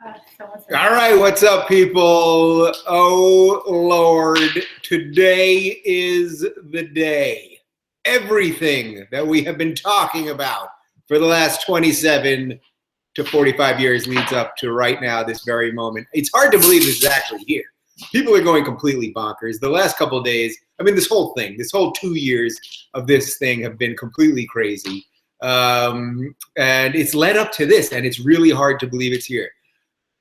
All right, what's up, people? Oh, Lord, today is the day. Everything that we have been talking about for the last 27 to 45 years leads up to right now, this very moment. It's hard to believe this is actually here. People are going completely bonkers. The last couple of days, I mean, this whole 2 years of this thing have been completely crazy. And it's led up to this, and it's really hard to believe it's here.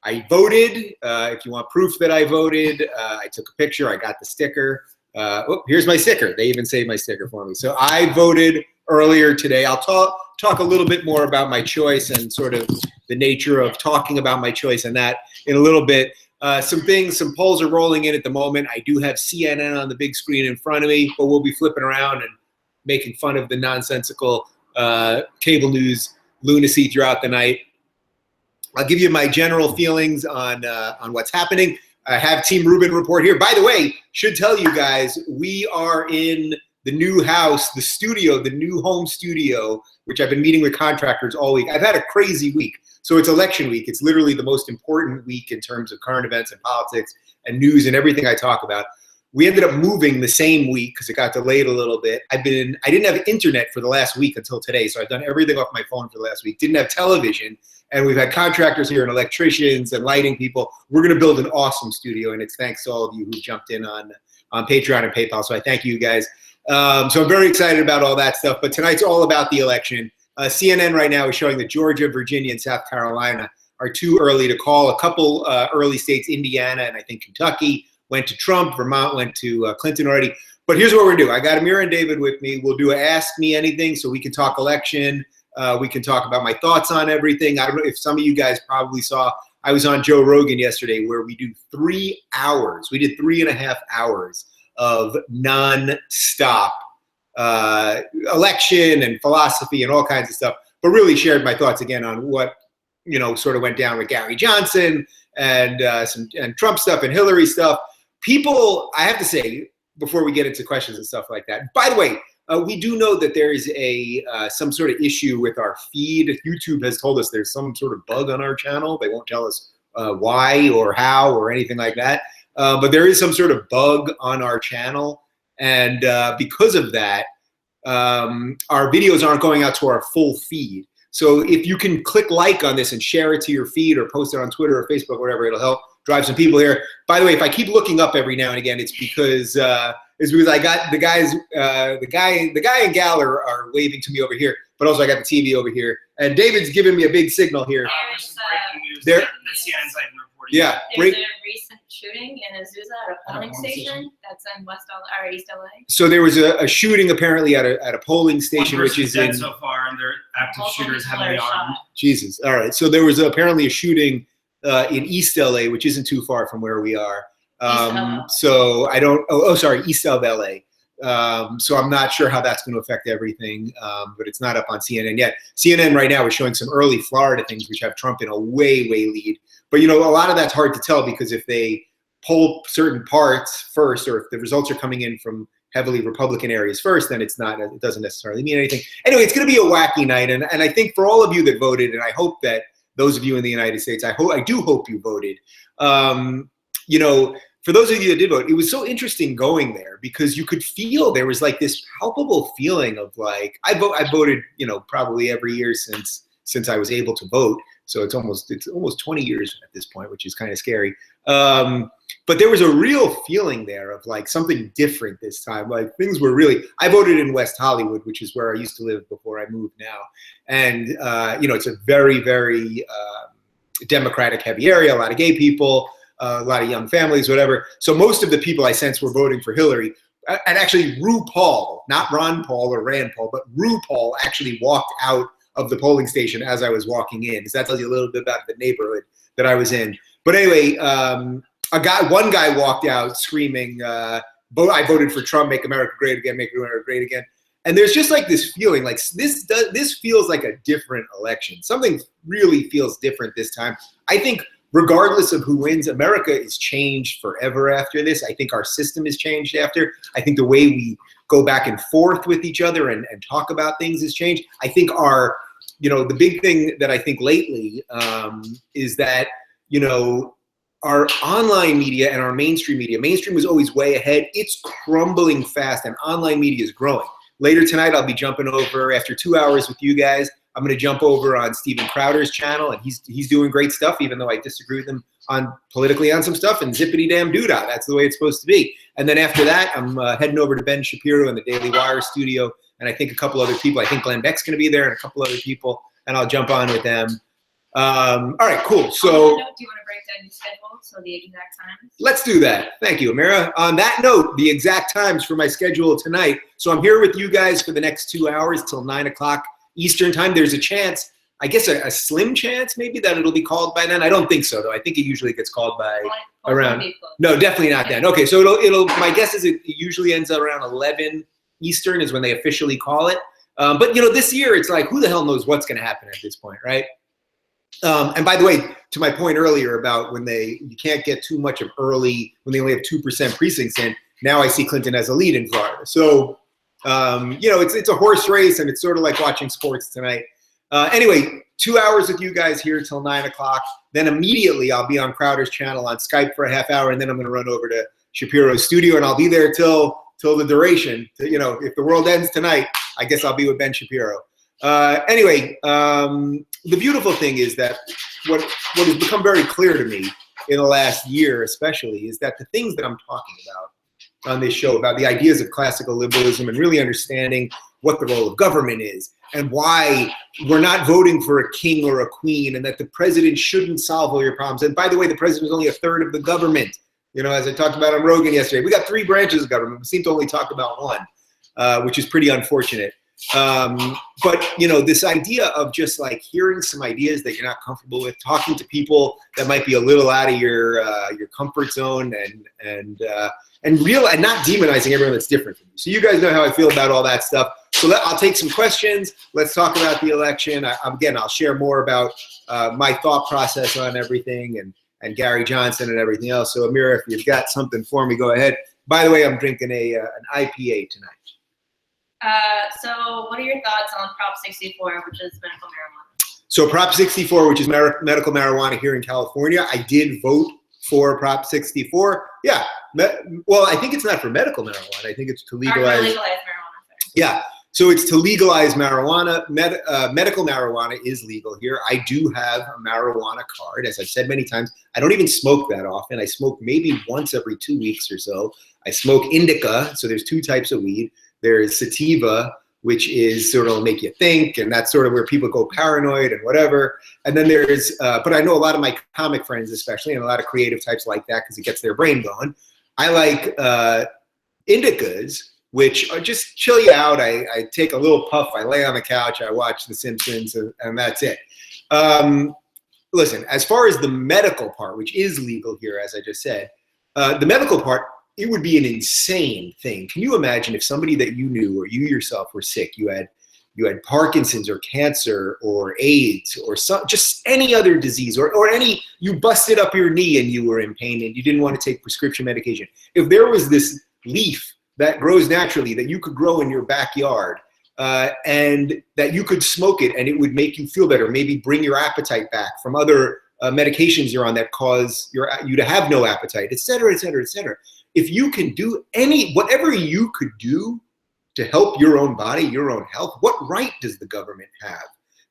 I voted. If you want proof that I voted, I took a picture. I got the sticker. Oh, here's my sticker. They even saved my sticker for me. So I voted earlier today. I'll talk a little bit more about my choice and sort of the nature of talking about my choice and that in a little bit. Some polls are rolling in at the moment. I do have CNN on the big screen in front of me, but we'll be flipping around and making fun of the nonsensical cable news lunacy throughout the night. I'll give you my general feelings on what's happening. I have Team Rubin Report here. By the way, should tell you guys, we are in the new house, the studio, the new home studio, which I've been meeting with contractors all week. I've had a crazy week. So it's election week. It's literally the most important week in terms of current events and politics and news and everything I talk about. We ended up moving the same week because it got delayed a little bit. I didn't have internet for the last week until today, so I've done everything off my phone for the last week. Didn't have television, and we've had contractors here and electricians and lighting people. We're going to build an awesome studio, and it's thanks to all of you who jumped in on Patreon and PayPal, so I thank you guys. So I'm very excited about all that stuff, but tonight's all about the election. CNN right now is showing that Georgia, Virginia, and South Carolina are too early to call. A couple early states, Indiana and I think Kentucky, went to Trump. Vermont went to Clinton already. But here's what we're doing. I got Amir and David with me. We'll do a Ask Me Anything so we can talk election. We can talk about my thoughts on everything. I don't know if some of you guys probably saw, I was on Joe Rogan yesterday where we do 3 hours. We did 3.5 hours of non-stop election and philosophy and all kinds of stuff, but really shared my thoughts again on what, sort of went down with Gary Johnson and Trump stuff and Hillary stuff. People, I have to say, before we get into questions and stuff like that, by the way, we do know that there is some sort of issue with our feed. YouTube has told us there's some sort of bug on our channel. They won't tell us why or how or anything like that. But there is some sort of bug on our channel. And because of that, our videos aren't going out to our full feed. So if you can click like on this and share it to your feed or post it on Twitter or Facebook, whatever, it'll help drive some people here. By the way, if I keep looking up every now and again, it's because I got the guy and gal are waving to me over here, but also I got the TV over here, and David's giving me a big signal here. There's breaking news. There, the CNN's like reporting. Yeah, there's a recent shooting in Azusa at a polling station that's in West LA or East LA. So there was a shooting apparently at a polling station, which is dead in so far, and they're active shooters heavily armed. Jesus. All right. So there was apparently a shooting in East LA, which isn't too far from where we are. So I don't. Sorry, East of LA. So I'm not sure how that's going to affect everything, but it's not up on CNN yet. CNN right now is showing some early Florida things, which have Trump in a way lead. But a lot of that's hard to tell because if they poll certain parts first, or if the results are coming in from heavily Republican areas first, then it doesn't necessarily mean anything. Anyway, it's going to be a wacky night, and I think for all of you that voted, and I hope that those of you in the United States, I do hope you voted. For those of you that did vote, it was so interesting going there because you could feel there was like this palpable feeling of like I voted probably every year since I was able to vote. So it's almost 20 years at this point, which is kind of scary. But there was a real feeling there of like something different this time. Like things were really. I voted in West Hollywood, which is where I used to live before I moved now, and it's a very Democratic heavy area. A lot of gay people. A lot of young families, whatever. So most of the people I sense were voting for Hillary. And actually RuPaul, not Ron Paul or Rand Paul, but RuPaul actually walked out of the polling station as I was walking in. So that tells you a little bit about the neighborhood that I was in. But anyway, one guy walked out screaming, I voted for Trump, make America great again, make America great again. And there's just like this feeling like this feels like a different election. Something really feels different this time. I think regardless of who wins, America is changed forever after this. I think our system is changed after. I think the way we go back and forth with each other and talk about things has changed. I think the big thing that I think lately is that, you know, our online media and our mainstream media. Mainstream was always way ahead. It's crumbling fast, and online media is growing. Later tonight, I'll be jumping over, after 2 hours with you guys, I'm going to jump over on Steven Crowder's channel, and he's doing great stuff, even though I disagree with him politically on some stuff, and zippity damn doodah. That's the way it's supposed to be. And then after that, I'm heading over to Ben Shapiro in the Daily Wire studio, and I think a couple other people. I think Glenn Beck's going to be there, and a couple other people, and I'll jump on with them. All right, cool. So, do you want to break down your schedule, so the exact times? Let's do that. Thank you, Amira. On that note, the exact times for my schedule tonight. So I'm here with you guys for the next 2 hours till 9 o'clock Eastern time. There's a chance, I guess a slim chance maybe, that it'll be called by then. I don't think so, though. I think it usually gets called by around. No, definitely not then. Okay, so it'll. My guess is it usually ends up around 11 Eastern is when they officially call it. But you know, this year it's like, who the hell knows what's going to happen at this point, right? And by the way, to my point earlier about when you can't get too much of early, when they only have 2% precincts in, now I see Clinton as a lead in Florida. So, you know, it's a horse race, and it's sort of like watching sports tonight. Anyway, 2 hours with you guys here till 9 o'clock. Then immediately I'll be on Crowder's channel on Skype for a half hour, and then I'm going to run over to Shapiro's studio, and I'll be there till the duration. You know, if the world ends tonight, I guess I'll be with Ben Shapiro. Anyway, the beautiful thing is that what has become very clear to me in the last year especially is that the things that I'm talking about on this show, about the ideas of classical liberalism and really understanding what the role of government is and why we're not voting for a king or a queen, and that the president shouldn't solve all your problems. And by the way, the president is only a third of the government. You know, as I talked about on Rogan yesterday, we got 3 branches of government. We seem to only talk about one, which is pretty unfortunate. But you know, this idea of just like hearing some ideas that you're not comfortable with, talking to people that might be a little out of your comfort zone, and not demonizing everyone that's different from you. So you guys know how I feel about all that stuff. So I'll take some questions. Let's talk about the election. Again, I'll share more about my thought process on everything, and Gary Johnson and everything else. So Amira, if you've got something for me, go ahead. By the way, I'm drinking an IPA tonight. So what are your thoughts on Prop 64, which is medical marijuana? So Prop 64, which is medical marijuana here in California, I did vote for Prop 64. Yeah. Well, I think it's not for medical marijuana. I think it's to legalize. Legalize marijuana. Yeah. So it's to legalize marijuana. Medical marijuana is legal here. I do have a marijuana card. As I've said many times, I don't even smoke that often. I smoke maybe once every 2 weeks or so. I smoke indica. So there's 2 types of weed. There's sativa, which is sort of make you think, and that's sort of where people go paranoid and whatever. And then there's, but I know a lot of my comic friends especially, and a lot of creative types like that because it gets their brain going. I like indicas, which are just chill you out. I take a little puff, I lay on the couch, I watch The Simpsons, and that's it. Listen, as far as the medical part, which is legal here, as I just said, the medical part, it would be an insane thing. Can you imagine if somebody that you knew or you yourself were sick, you had Parkinson's or cancer or AIDS or just any other disease or you busted up your knee and you were in pain and you didn't want to take prescription medication. If there was this leaf that grows naturally that you could grow in your backyard and that you could smoke it and it would make you feel better, maybe bring your appetite back from other medications you're on that cause you to have no appetite, et cetera, et cetera, et cetera. If you can do whatever you could do to help your own body, your own health, what right does the government have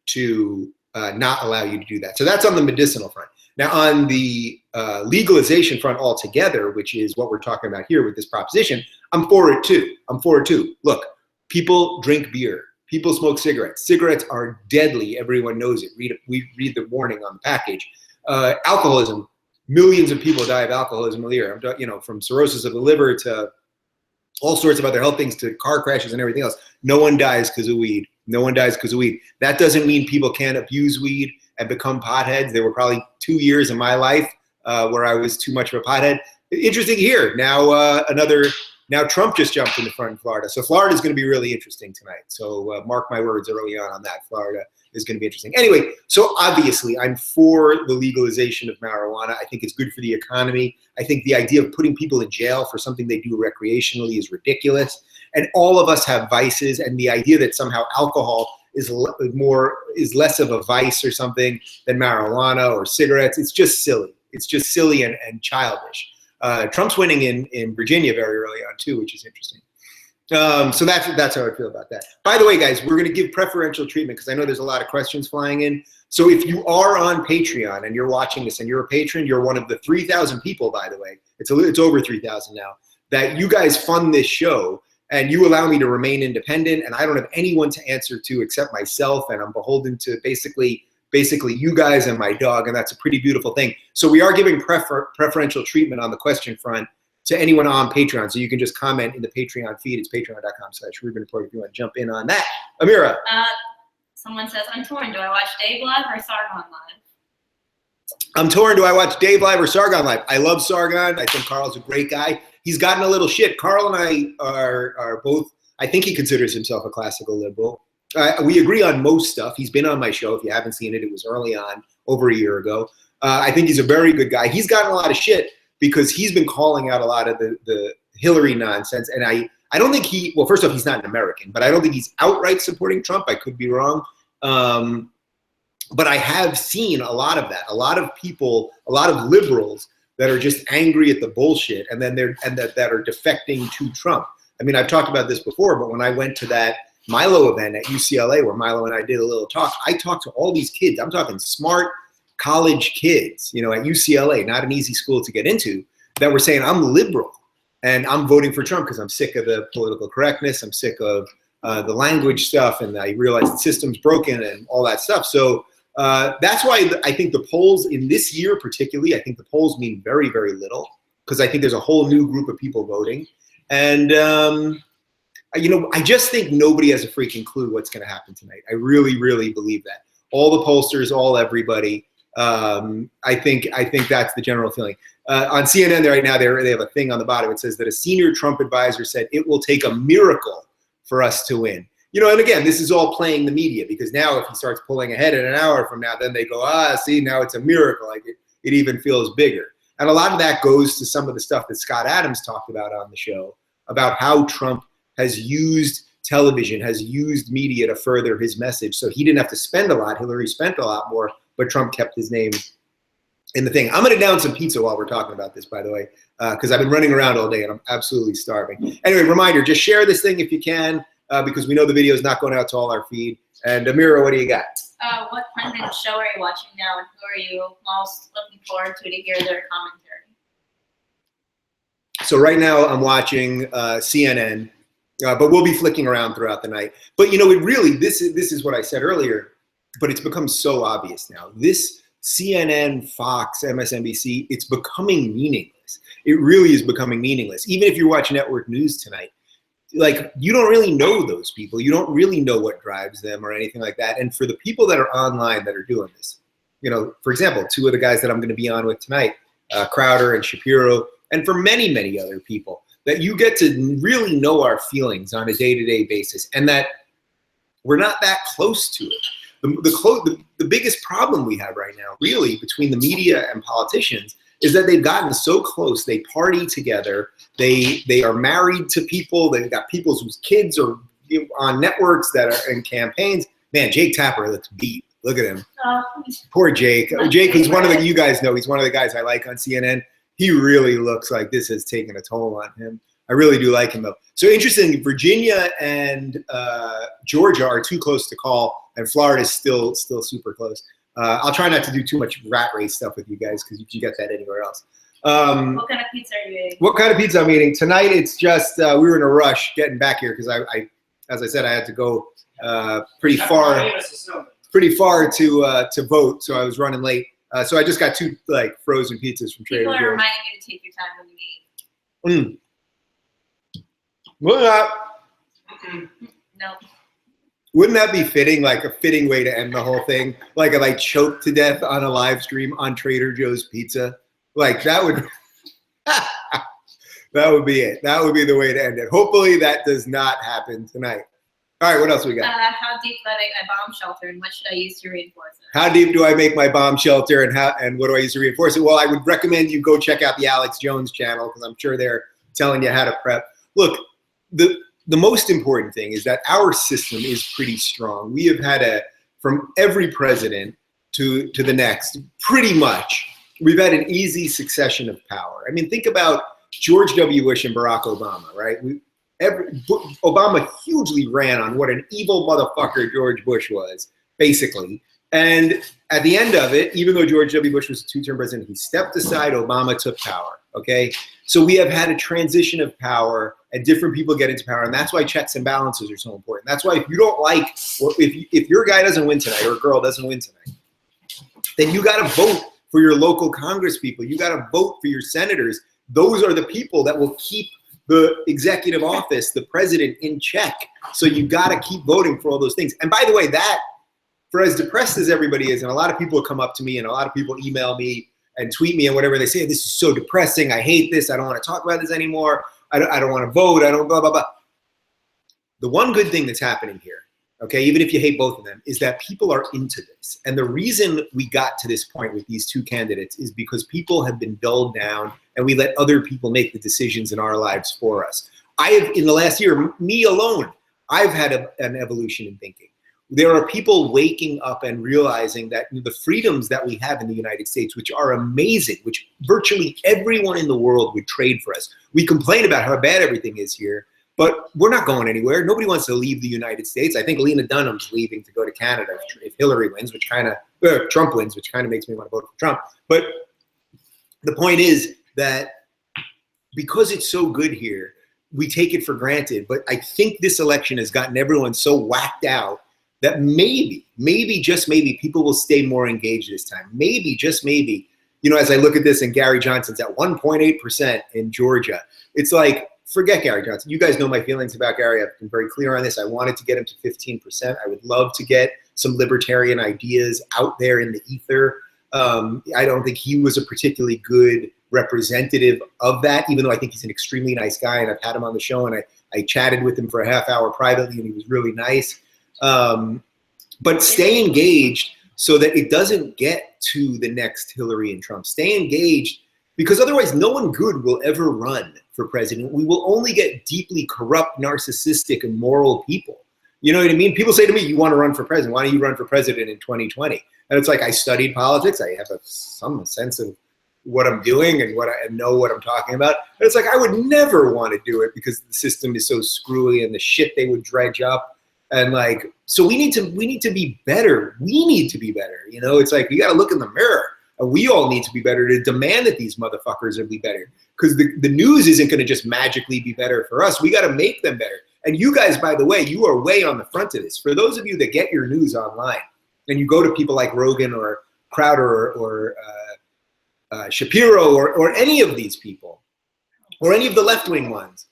to not allow you to do that? So that's on the medicinal front. Now on the legalization front altogether, which is what we're talking about here with this proposition, I'm for it too. Look, people drink beer. People smoke cigarettes. Cigarettes are deadly. Everyone knows it. We read the warning on the package. Alcoholism. Millions of people die of alcoholism a year. From cirrhosis of the liver to all sorts of other health things to car crashes and everything else. No one dies because of weed. That doesn't mean people can't abuse weed and become potheads. There were probably 2 years in my life where I was too much of a pothead. Interesting here. Now Trump just jumped in the front in Florida. So Florida is going to be really interesting tonight. So mark my words early on that. Florida is going to be interesting. Anyway, so obviously I'm for the legalization of marijuana. I think it's good for the economy. I think the idea of putting people in jail for something they do recreationally is ridiculous. And all of us have vices, and the idea that somehow alcohol is less of a vice or something than marijuana or cigarettes. It's just silly. It's just silly and childish. Trump's winning in Virginia very early on too, which is interesting. So that's how I feel about that. By the way, guys, we're going to give preferential treatment because I know there's a lot of questions flying in. So if you are on Patreon and you're watching this and you're a patron, you're one of the 3,000 people, by the way. It's over 3,000 now, that you guys fund this show and you allow me to remain independent, and I don't have anyone to answer to except myself, and I'm beholden to basically you guys and my dog, and that's a pretty beautiful thing. So we are giving preferential treatment on the question front to anyone on Patreon. So you can just comment in the Patreon feed. It's patreon.com/Rubin Report if you want to jump in on that. Amira. Someone says, I'm torn. Do I watch Dave live or Sargon live? I'm torn. Do I watch Dave live or Sargon live? I love Sargon. I think Carl's a great guy. He's gotten a little shit. Carl and I are both, I think he considers himself a classical liberal. We agree on most stuff. He's been on my show. If you haven't seen it, it was early on, over a year ago. I think he's a very good guy. He's gotten a lot of shit because he's been calling out a lot of the Hillary nonsense. And I don't think well, first off, he's not an American, but I don't think he's outright supporting Trump. I could be wrong. But I have seen a lot of that. A lot of people, a lot of liberals that are just angry at the bullshit and then that are defecting to Trump. I mean, I've talked about this before, but when I went to that Milo event at UCLA where Milo and I did a little talk, I talked to all these kids. I'm talking smart college kids, at UCLA, not an easy school to get into, that were saying, I'm liberal and I'm voting for Trump because I'm sick of the political correctness. I'm sick of the language stuff, and I realize the system's broken and all that stuff. So that's why I think the polls in this year particularly, I think the polls mean very, very little because I think there's a whole new group of people voting. And, I just think nobody has a freaking clue what's going to happen tonight. I really, really believe that. All the pollsters, everybody. I think that's the general feeling. On CNN right now, they have a thing on the bottom. It says that a senior Trump advisor said it will take a miracle for us to win. And again, this is all playing the media because now if he starts pulling ahead in an hour from now, then they go, see, now it's a miracle. Like it even feels bigger. And a lot of that goes to some of the stuff that Scott Adams talked about on the show about how Trump has used television, has used media to further his message. So he didn't have to spend a lot. Hillary spent a lot more, but Trump kept his name in the thing. I'm going to down some pizza while we're talking about this, by the way, because I've been running around all day and I'm absolutely starving. Anyway, reminder, just share this thing if you can, because we know the video is not going out to all our feed. And Amira, what do you got? What pundit show are you watching now, and who are you most looking forward to hear their commentary? So right now I'm watching CNN, but we'll be flicking around throughout the night. But it really, this is what I said earlier, but it's become so obvious now. This CNN, Fox, MSNBC, it's becoming meaningless. It really is becoming meaningless. Even if you watch network news tonight, like you don't really know those people. You don't really know what drives them or anything like that. And for the people that are online that are doing this, for example, two of the guys that I'm going to be on with tonight, Crowder and Shapiro, and for many, many other people, that you get to really know our feelings on a day-to-day basis and that we're not that close to it. The biggest problem we have right now, really, between the media and politicians is that they've gotten so close. They party together. They are married to people. They've got people whose kids are on networks that are in campaigns. Man, Jake Tapper looks beat. Look at him. Poor Jake. Jake is one of the, you guys know, he's one of the guys I like on CNN. He really looks like this has taken a toll on him. I really do like him, though. So interesting, Virginia and Georgia are too close to call, and Florida is still super close. I'll try not to do too much rat race stuff with you guys because you can get that anywhere else. What kind of pizza are you eating? What kind of pizza I'm eating? Tonight it's just, we were in a rush getting back here because I as I said, I had to go pretty far to vote, so I was running late. So I just got two frozen pizzas from Trader Joe's. People are reminding you to take your time when you eat. No. Wouldn't that be fitting, like a fitting way to end the whole thing? Like I choke to death on a live stream on Trader Joe's pizza? Like that would that would be it. That would be the way to end it. Hopefully that does not happen tonight. All right, what else we got? How deep do I make my bomb shelter, and what should I use to reinforce it? How deep do I make my bomb shelter, and what do I use to reinforce it? Well, I would recommend you go check out the Alex Jones channel because I'm sure they're telling you how to prep. Look, the the most important thing is that our system is pretty strong. We have had from every president to the next, pretty much, we've had an easy succession of power. I mean, think about George W. Bush and Barack Obama, right? Obama hugely ran on what an evil motherfucker George Bush was, basically. And at the end of it, even though George W. Bush was a two-term president, he stepped aside, Obama took power, okay? So we have had a transition of power and different people get into power, and that's why checks and balances are so important. That's why if you don't like, if your guy doesn't win tonight or a girl doesn't win tonight, then you gotta vote for your local Congress people. You gotta vote for your senators. Those are the people that will keep the executive office, the president, in check. So you gotta keep voting for all those things. And by the way, that, for as depressed as everybody is, and a lot of people come up to me and a lot of people email me and tweet me and whatever, they say, this is so depressing, I hate this, I don't wanna talk about this anymore, I don't wanna vote, I don't blah, blah, blah. The one good thing that's happening here, okay, even if you hate both of them, is that people are into this. And the reason we got to this point with these two candidates is because people have been dulled down and we let other people make the decisions in our lives for us. I have, in the last year, me alone, I've had an evolution in thinking. There are people waking up and realizing that the freedoms that we have in the United States, which are amazing, which virtually everyone in the world would trade for us. We complain about how bad everything is here, but we're not going anywhere. Nobody wants to leave the United States. I think Lena Dunham's leaving to go to Canada if Hillary wins, which kind of, Trump wins, which kind of makes me want to vote for Trump. But the point is that because it's so good here, we take it for granted. But I think this election has gotten everyone so whacked out that maybe, just maybe, people will stay more engaged this time. Maybe, just maybe, as I look at this and Gary Johnson's at 1.8% in Georgia, it's like, forget Gary Johnson. You guys know my feelings about Gary. I've been very clear on this. I wanted to get him to 15%. I would love to get some libertarian ideas out there in the ether. I don't think he was a particularly good representative of that, even though I think he's an extremely nice guy, and I've had him on the show, and I chatted with him for a half hour privately, and he was really nice. But stay engaged so that it doesn't get to the next Hillary and Trump. Stay engaged, because otherwise no one good will ever run for president. We will only get deeply corrupt, narcissistic, immoral people. You know what I mean? People say to me, you want to run for president? Why don't you run for president in 2020? And it's like, I studied politics. I have some sense of what I'm doing and know what I'm talking about. And it's like, I would never want to do it because the system is so screwy and the shit they would dredge up. And like, so we need to be better. We need to be better. It's like, we got to look in the mirror. And we all need to be better to demand that these motherfuckers will be better. Because the news isn't going to just magically be better for us. We got to make them better. And you guys, by the way, you are way on the front of this. For those of you that get your news online and you go to people like Rogan or Crowder or Shapiro or any of these people, or any of the left-wing ones,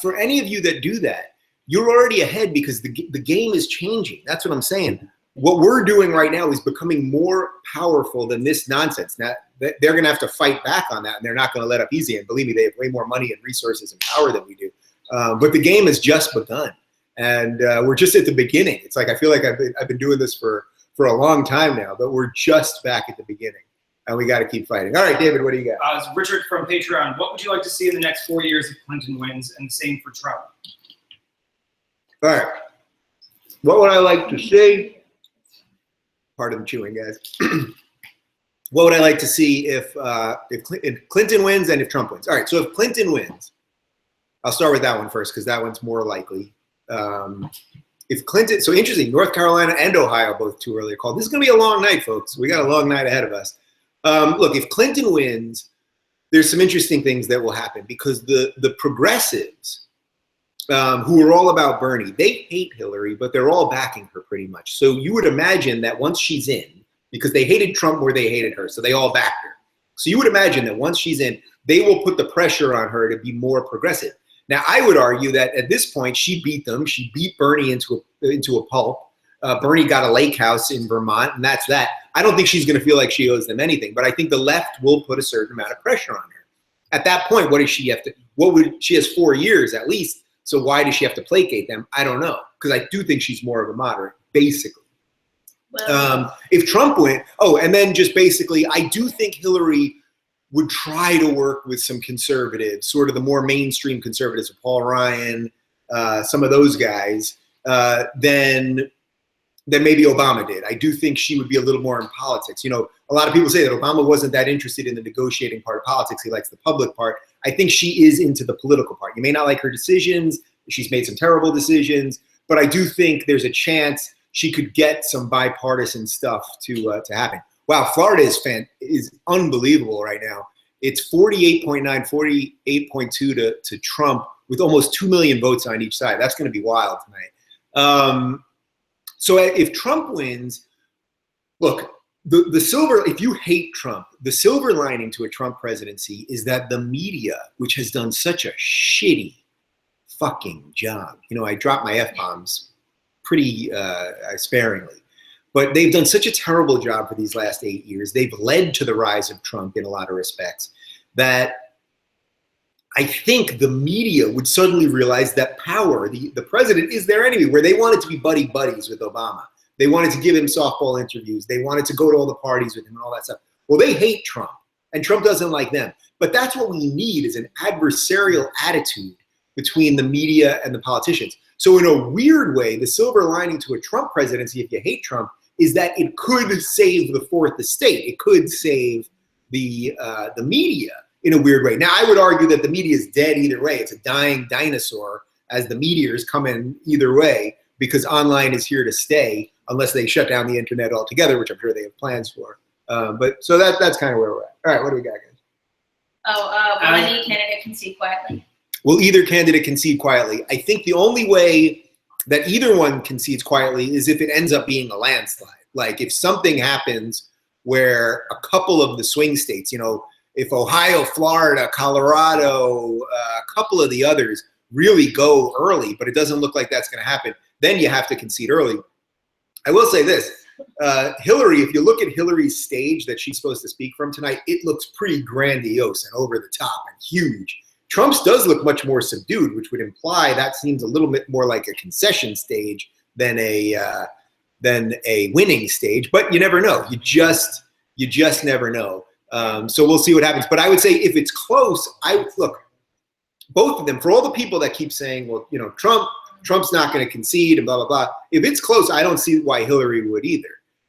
for any of you that do that, you're already ahead because the game is changing. That's what I'm saying. What we're doing right now is becoming more powerful than this nonsense. Now, they're going to have to fight back on that, and they're not going to let up easy. And believe me, they have way more money and resources and power than we do. But the game has just begun, and we're just at the beginning. It's like, I feel like I've been doing this for a long time now, but we're just back at the beginning, and we got to keep fighting. All right, David, what do you got? Richard from Patreon. What would you like to see in the next 4 years if Clinton wins, and the same for Trump? All right. What would I like to see? Part of the chewing, guys. What would I like to see if Clinton wins and if Trump wins? All right, so if Clinton wins, I'll start with that one first because that one's more likely. If Clinton, so interesting, North Carolina and Ohio, both too early to call. This is going to be a long night, folks. We got a long night ahead of us. Look, if Clinton wins, there's some interesting things that will happen because the progressives, who are all about Bernie, they hate Hillary, but they're all backing her pretty much. So you would imagine that once she's in, because they hated Trump more they hated her, so they all backed her. So you would imagine that once she's in, they will put the pressure on her to be more progressive. Now, I would argue that at this point, she beat them. She beat Bernie into a pulp. Bernie got a lake house in Vermont, and that's that. I don't think she's going to feel like she owes them anything, but I think the left will put a certain amount of pressure on her. At that point, what does she have to? She has 4 years at least. So why does she have to placate them? I don't know, because I do think she's more of a moderate, basically. Well, if Trump went, and then just basically, I do think Hillary would try to work with some conservatives, sort of the more mainstream conservatives, Paul Ryan, some of those guys, than maybe Obama did. I do think she would be a little more in politics. You know, a lot of people say that Obama wasn't that interested in the negotiating part of politics. He likes the public part. I think she is into the political part. You may not like her decisions. She's made some terrible decisions, but I do think there's a chance she could get some bipartisan stuff to happen. Wow, Florida is unbelievable right now. It's 48.9, 48.2 to Trump with almost 2 million votes on each side. That's going to be wild tonight. So if Trump wins, look, the silver, if you hate Trump, the silver lining to a Trump presidency is that the media, which has done such a shitty fucking job, you know, I drop my F-bombs pretty sparingly, but they've done such a terrible job for these last 8 years. They've led to the rise of Trump in a lot of respects that I think the media would suddenly realize that power, the president is their enemy, where they wanted to be buddies with Obama. They wanted to give him softball interviews. They wanted to go to all the parties with him and all that stuff. Well, they hate Trump, and Trump doesn't like them. But that's what we need, is an adversarial attitude between the media and the politicians. So in a weird way, the silver lining to a Trump presidency, if you hate Trump, is that it could save the fourth estate. It could save the media in a weird way. Now, I would argue that the media is dead either way. It's a dying dinosaur as the meteors come in either way, because online is here to stay unless they shut down the internet altogether, which I'm sure they have plans for. But so that's kind of where we're at. All right, what do we got, guys? Will any candidate concede quietly? Will either candidate concede quietly? I think the only way that either one concedes quietly is if it ends up being a landslide. Like if something happens where a couple of the swing states, you know, if Ohio, Florida, Colorado, a couple of the others really go early, but it doesn't look like that's going to happen, then you have to concede early. I will say this, Hillary, if you look at Hillary's stage that she's supposed to speak from tonight, it looks pretty grandiose and over the top and huge. Trump's does look much more subdued, which would imply that seems a little bit more like a concession stage than a winning stage. But you never know. You just never know. So we'll see what happens. But I would say if it's close, look, both of them, for all the people that keep saying, well, you know, Trump's not going to concede and blah, blah, blah. If it's close, I don't see why Hillary would either.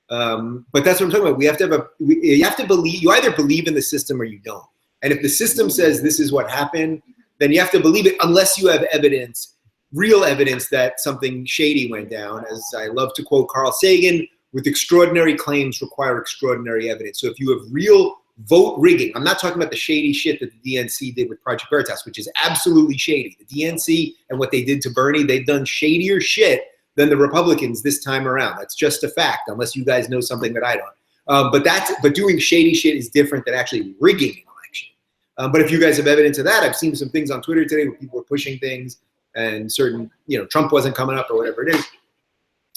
But that's what I'm talking about. We have to have you have to believe, you either believe in the system or you don't. And if the system says this is what happened, then you have to believe it unless you have evidence, real evidence that something shady went down. As I love to quote Carl Sagan, with extraordinary claims require extraordinary evidence. So if you have real vote rigging, I'm not talking about the shady shit that the DNC did with Project Veritas, which is absolutely shady. The DNC and what they did to Bernie, they've done shadier shit than the Republicans this time around. That's just a fact, unless you guys know something that I don't. But doing shady shit is different than actually rigging an election. But if you guys have evidence of that, I've seen some things on Twitter today where people were pushing things and certain, you know, Trump wasn't coming up or whatever it is.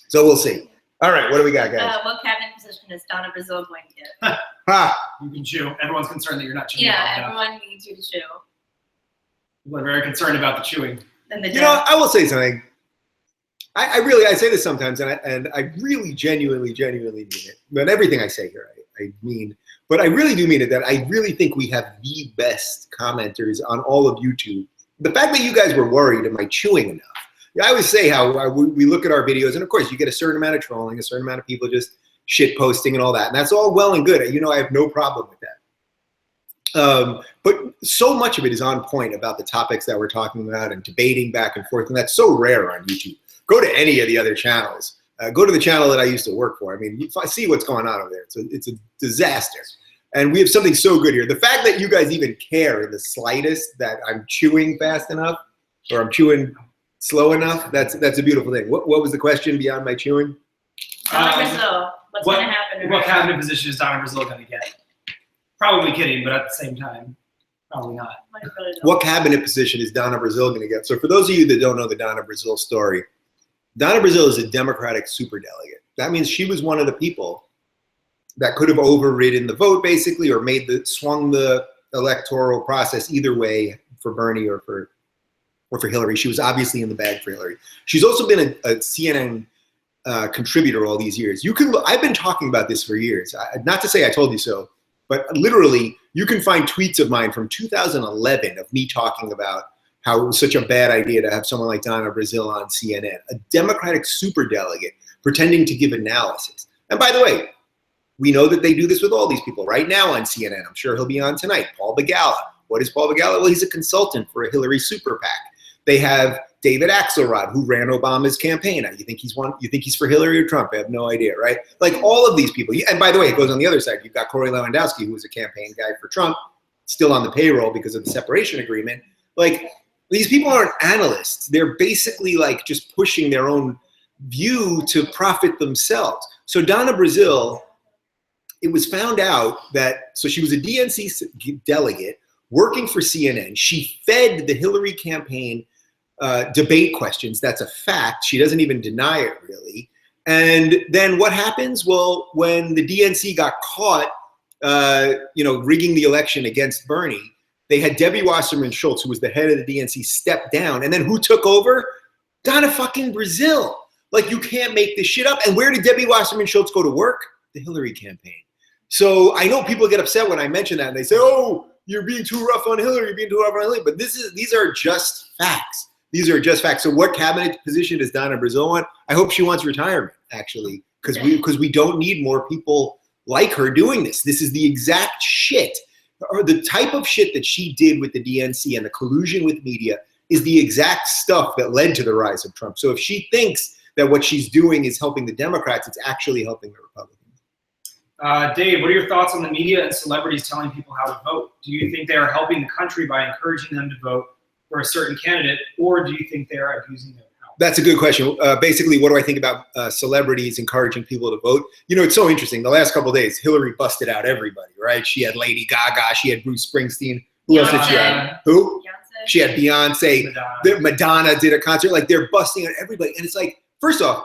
So we'll see. All right, what do we got, guys? What cabinet position is Donna Brazile going to get? You can chew. Everyone's concerned that you're not chewing. Yeah, everyone needs you to chew. We're very concerned about the chewing. And the You know, I will say something. I say this sometimes, and I really genuinely mean it. But everything I say here, I mean. But I really do mean it, that I really think we have the best commenters on all of YouTube. The fact that you guys were worried, am I chewing enough? I always say how we look at our videos, and of course you get a certain amount of trolling, a certain amount of people just shit posting and all that, and that's all well and good. You know, I have no problem with that. But so much of it is on point about the topics that we're talking about and debating back and forth, and that's so rare on YouTube. Go to any of the other channels. Go to the channel that I used to work for. I mean, I see what's going on over there. It's a disaster. And we have something so good here. The fact that you guys even care in the slightest that I'm chewing fast enough or I'm chewing slow enough, that's a beautiful thing. What was the question beyond my chewing? Donna Brazile, what's going to happen? What cabinet position is Donna Brazile going to get? Probably kidding, but at the same time, probably not. What cabinet position is Donna Brazile going to get? So for those of you that don't know the Donna Brazile story, Donna Brazile is a Democratic superdelegate. That means she was one of the people that could have overridden the vote, basically, or swung the electoral process either way for Bernie or for Hillary. She was obviously in the bag for Hillary. She's also been a CNN contributor all these years. I've been talking about this for years. Not to say I told you so, but literally, you can find tweets of mine from 2011 of me talking about how it was such a bad idea to have someone like Donna Brazile on CNN, a Democratic superdelegate pretending to give analysis. And by the way, we know that they do this with all these people right now on CNN. I'm sure he'll be on tonight. Paul Begala. What is Paul Begala? Well, he's a consultant for a Hillary super PAC. They have David Axelrod, who ran Obama's campaign. You think he's for Hillary or Trump? I have no idea, right? Like all of these people. And by the way, it goes on the other side. You've got Corey Lewandowski, who was a campaign guy for Trump, still on the payroll because of the separation agreement. Like these people aren't analysts. They're basically like just pushing their own view to profit themselves. So Donna Brazile, it was found out that, so she was a DNC delegate working for CNN. She fed the Hillary campaign debate questions. That's a fact. She doesn't even deny it, really. And then what happens? Well, when the DNC got caught, rigging the election against Bernie, they had Debbie Wasserman Schultz, who was the head of the DNC, step down. And then who took over? Donna fucking Brazile. Like, you can't make this shit up. And where did Debbie Wasserman Schultz go to work? The Hillary campaign. So I know people get upset when I mention that, and they say, "Oh, you're being too rough on Hillary. You're being too rough on Hillary." But these are just facts. These are just facts. So what cabinet position does Donna Brazile want? I hope she wants retirement, actually, because we don't need more people like her doing this. This is the exact shit, or the type of shit that she did with the DNC and the collusion with media is the exact stuff that led to the rise of Trump. So if she thinks that what she's doing is helping the Democrats, it's actually helping the Republicans. Dave, what are your thoughts on the media and celebrities telling people how to vote? Do you think they are helping the country by encouraging them to vote for a certain candidate, or do you think they are abusing their power? That's a good question. Basically, what do I think about celebrities encouraging people to vote? You know, it's so interesting. The last couple of days, Hillary busted out everybody, right? She had Lady Gaga. She had Bruce Springsteen. Who else did she have? Who? Beyonce. She had Beyonce. Madonna did a concert. Like, they're busting out everybody. And it's like, first off,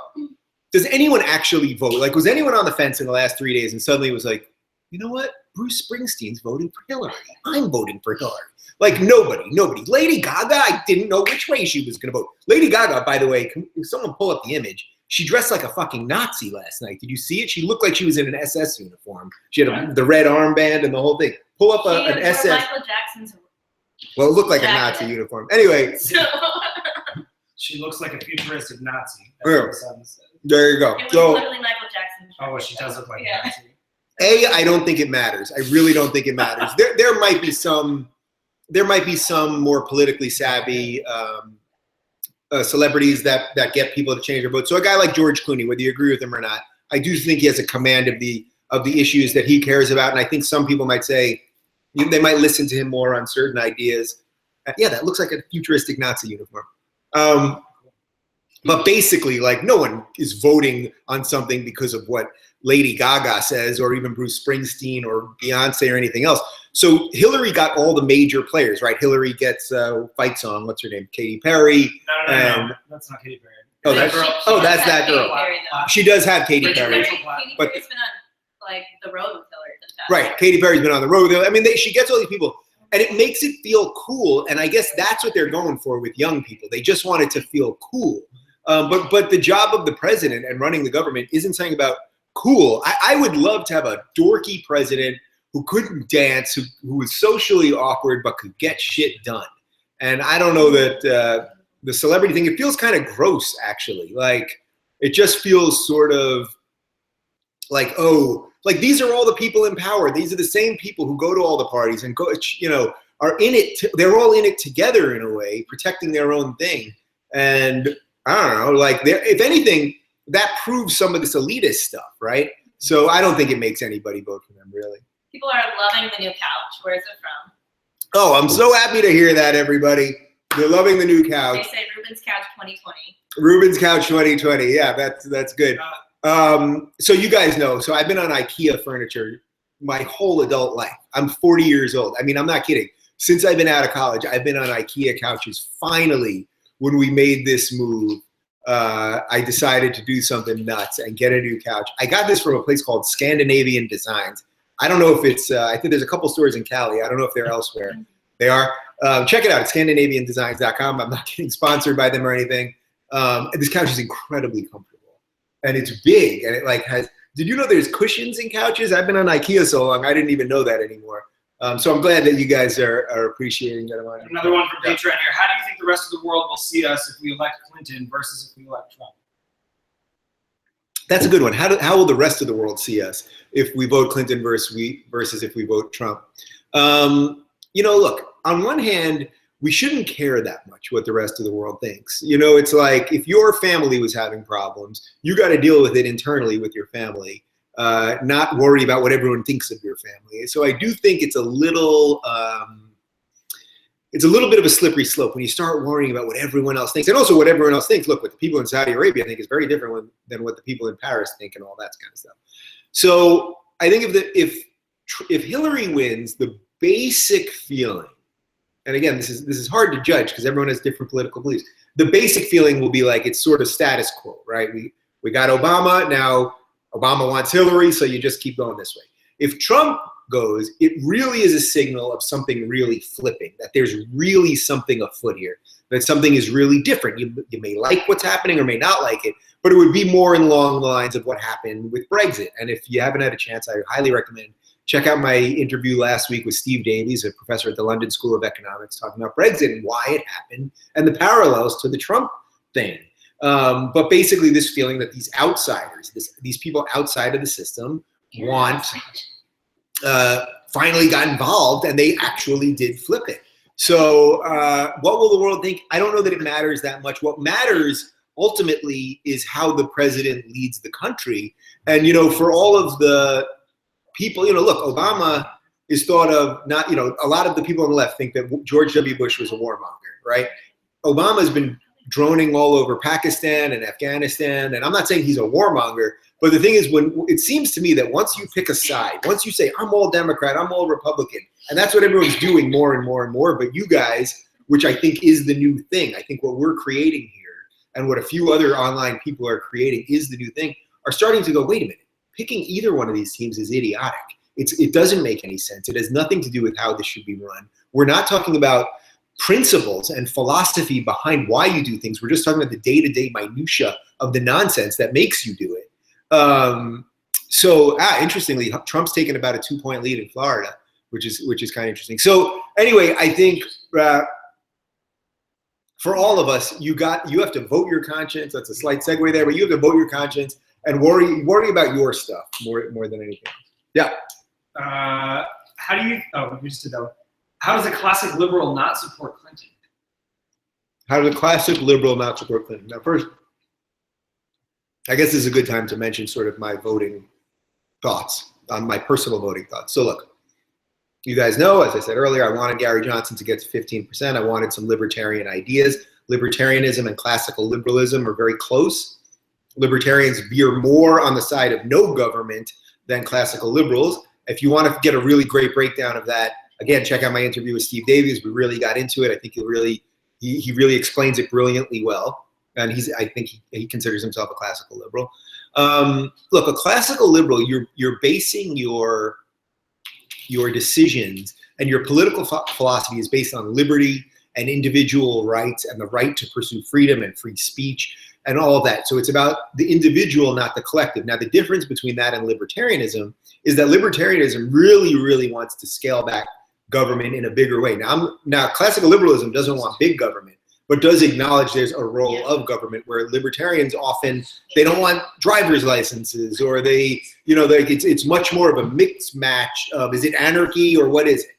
does anyone actually vote? Like, was anyone on the fence in the last 3 days and suddenly was like, you know what? Bruce Springsteen's voting for Hillary. I'm voting for Hillary. Like, nobody. Lady Gaga, I didn't know which way she was going to vote. Lady Gaga, by the way, can someone pull up the image? She dressed like a fucking Nazi last night. Did you see it? She looked like she was in an SS uniform. She had the red armband and the whole thing. Pull up an SS. Michael Jackson's. Well, it looked like jacket. a Nazi uniform. Anyway. So, She looks like a futuristic Nazi. Yeah. There you go. it was So, literally Michael Jackson's. Oh, well, she does look like Yeah. a Nazi. I don't think it matters. I really don't think it matters. There might be some more politically savvy celebrities that get people to change their vote. So a guy like George Clooney, whether you agree with him or not, I do think he has a command of the issues that he cares about. And I think some people might say they might listen to him more on certain ideas. Yeah, that looks like a futuristic Nazi uniform. But basically, like, no one is voting on something because of what Lady Gaga says, or even Bruce Springsteen or Beyonce or anything else. So Hillary got all the major players, right? Hillary gets fight song. What's her name? Katy Perry. No. That's not Katy Perry. Oh, that's that girl. Perry, She does have Katy Katy Perry. Katy But- Perry's been on like the road with Hillary. Right. Katy Perry's been on the road. I mean, she gets all these people. And it makes it feel cool. And I guess that's what they're going for with young people. They just want it to feel cool. But the job of the president and running the government isn't something about cool. I would love to have a dorky president who couldn't dance, who was socially awkward, but could get shit done. And I don't know that the celebrity thing, it feels kind of gross, actually. Like, it just feels sort of like, oh, like, these are all the people in power. These are the same people who go to all the parties and go, are in it. They're all in it together in a way, protecting their own thing. And I don't know, like, if anything, that proves some of this elitist stuff, right? So I don't think it makes anybody vote for them, really. People are loving the new couch. Where is it from? Oh, I'm so happy to hear that, everybody. They're loving the new couch. They say Rubin's Couch 2020. Rubin's Couch 2020. Yeah, that's good. So you guys know, so I've been on IKEA furniture my whole adult life. I'm 40 years old. I mean, I'm not kidding. Since I've been out of college, I've been on IKEA couches. Finally, when we made this move, I decided to do something nuts and get a new couch. I got this from a place called Scandinavian Designs. I don't know if it's, I think there's a couple stores in Cali. I don't know if they're elsewhere. They are. Check it out. It's ScandinavianDesigns.com. I'm not getting sponsored by them or anything. This couch is incredibly comfortable. And it's big. And it like has, did you know there's cushions in couches? I've been on IKEA so long, I didn't even know that anymore. So I'm glad that you guys are appreciating that. Another one from Patreon here. How do you think the rest of the world will see us if we elect Clinton versus if we elect Trump? That's a good one. How will the rest of the world see us if we vote Clinton versus if we vote Trump? Look, on one hand, we shouldn't care that much what the rest of the world thinks. It's like if your family was having problems, you got to deal with it internally with your family, not worry about what everyone thinks of your family. So I do think it's a little bit of a slippery slope when you start worrying about what everyone else thinks, and also what everyone else thinks. Look, what the people in Saudi Arabia think is very different than what the people in Paris think, and all that kind of stuff. So I think if Hillary wins, the basic feeling, and again, this is hard to judge because everyone has different political beliefs. The basic feeling will be like it's sort of status quo, right? We got Obama, now Obama wants Hillary, so you just keep going this way. If Trump goes, it really is a signal of something really flipping, that there's really something afoot here, that something is really different. You may like what's happening or may not like it, but it would be more along the lines of what happened with Brexit. And if you haven't had a chance, I highly recommend check out my interview last week with Steve Davies, a professor at the London School of Economics, talking about Brexit and why it happened and the parallels to the Trump thing. But basically this feeling that these outsiders, these people outside of the system finally got involved, and they actually did flip it. So what will the world think? I don't know that it matters that much. What matters ultimately is how the president leads the country. And, for all of the people, look, Obama is thought of not, a lot of the people on the left think that George W. Bush was a warmonger, right? Obama's been droning all over Pakistan and Afghanistan, and I'm not saying he's a warmonger, but the thing is, when it seems to me that once you pick a side, once you say, I'm all Democrat, I'm all Republican, and that's what everyone's doing more and more and more, but you guys, which I think is the new thing, I think what we're creating here and what a few other online people are creating is the new thing, are starting to go, wait a minute, picking either one of these teams is idiotic. It doesn't make any sense. It has nothing to do with how this should be run. We're not talking about principles and philosophy behind why you do things. We're just talking about the day-to-day minutia of the nonsense that makes you do it. Interestingly, Trump's taken about a 2-point lead in Florida, which is kind of interesting. So anyway, I think for all of us, you have to vote your conscience. That's a slight segue there, but you have to vote your conscience and worry about your stuff more than anything else. Yeah. We just did that one. How does a classic liberal not support Clinton? How does a classic liberal not support Clinton? Now, first, I guess this is a good time to mention sort of my voting thoughts, on my personal voting thoughts. So look, you guys know, as I said earlier, I wanted Gary Johnson to get to 15%. I wanted some libertarian ideas. Libertarianism and classical liberalism are very close. Libertarians veer more on the side of no government than classical liberals. If you want to get a really great breakdown of that, again, check out my interview with Steve Davies. We really got into it. I think he really explains it brilliantly well. And I think he considers himself a classical liberal. Look, a classical liberal, you're basing your decisions, and your political philosophy is based on liberty and individual rights and the right to pursue freedom and free speech and all of that. So it's about the individual, not the collective. Now, the difference between that and libertarianism is that libertarianism really, really wants to scale back government in a bigger way. Now, classical liberalism doesn't want big government, but does acknowledge there's a role of government, where libertarians often, they don't want driver's licenses, or it's much more of a mixed match of, is it anarchy or what is it?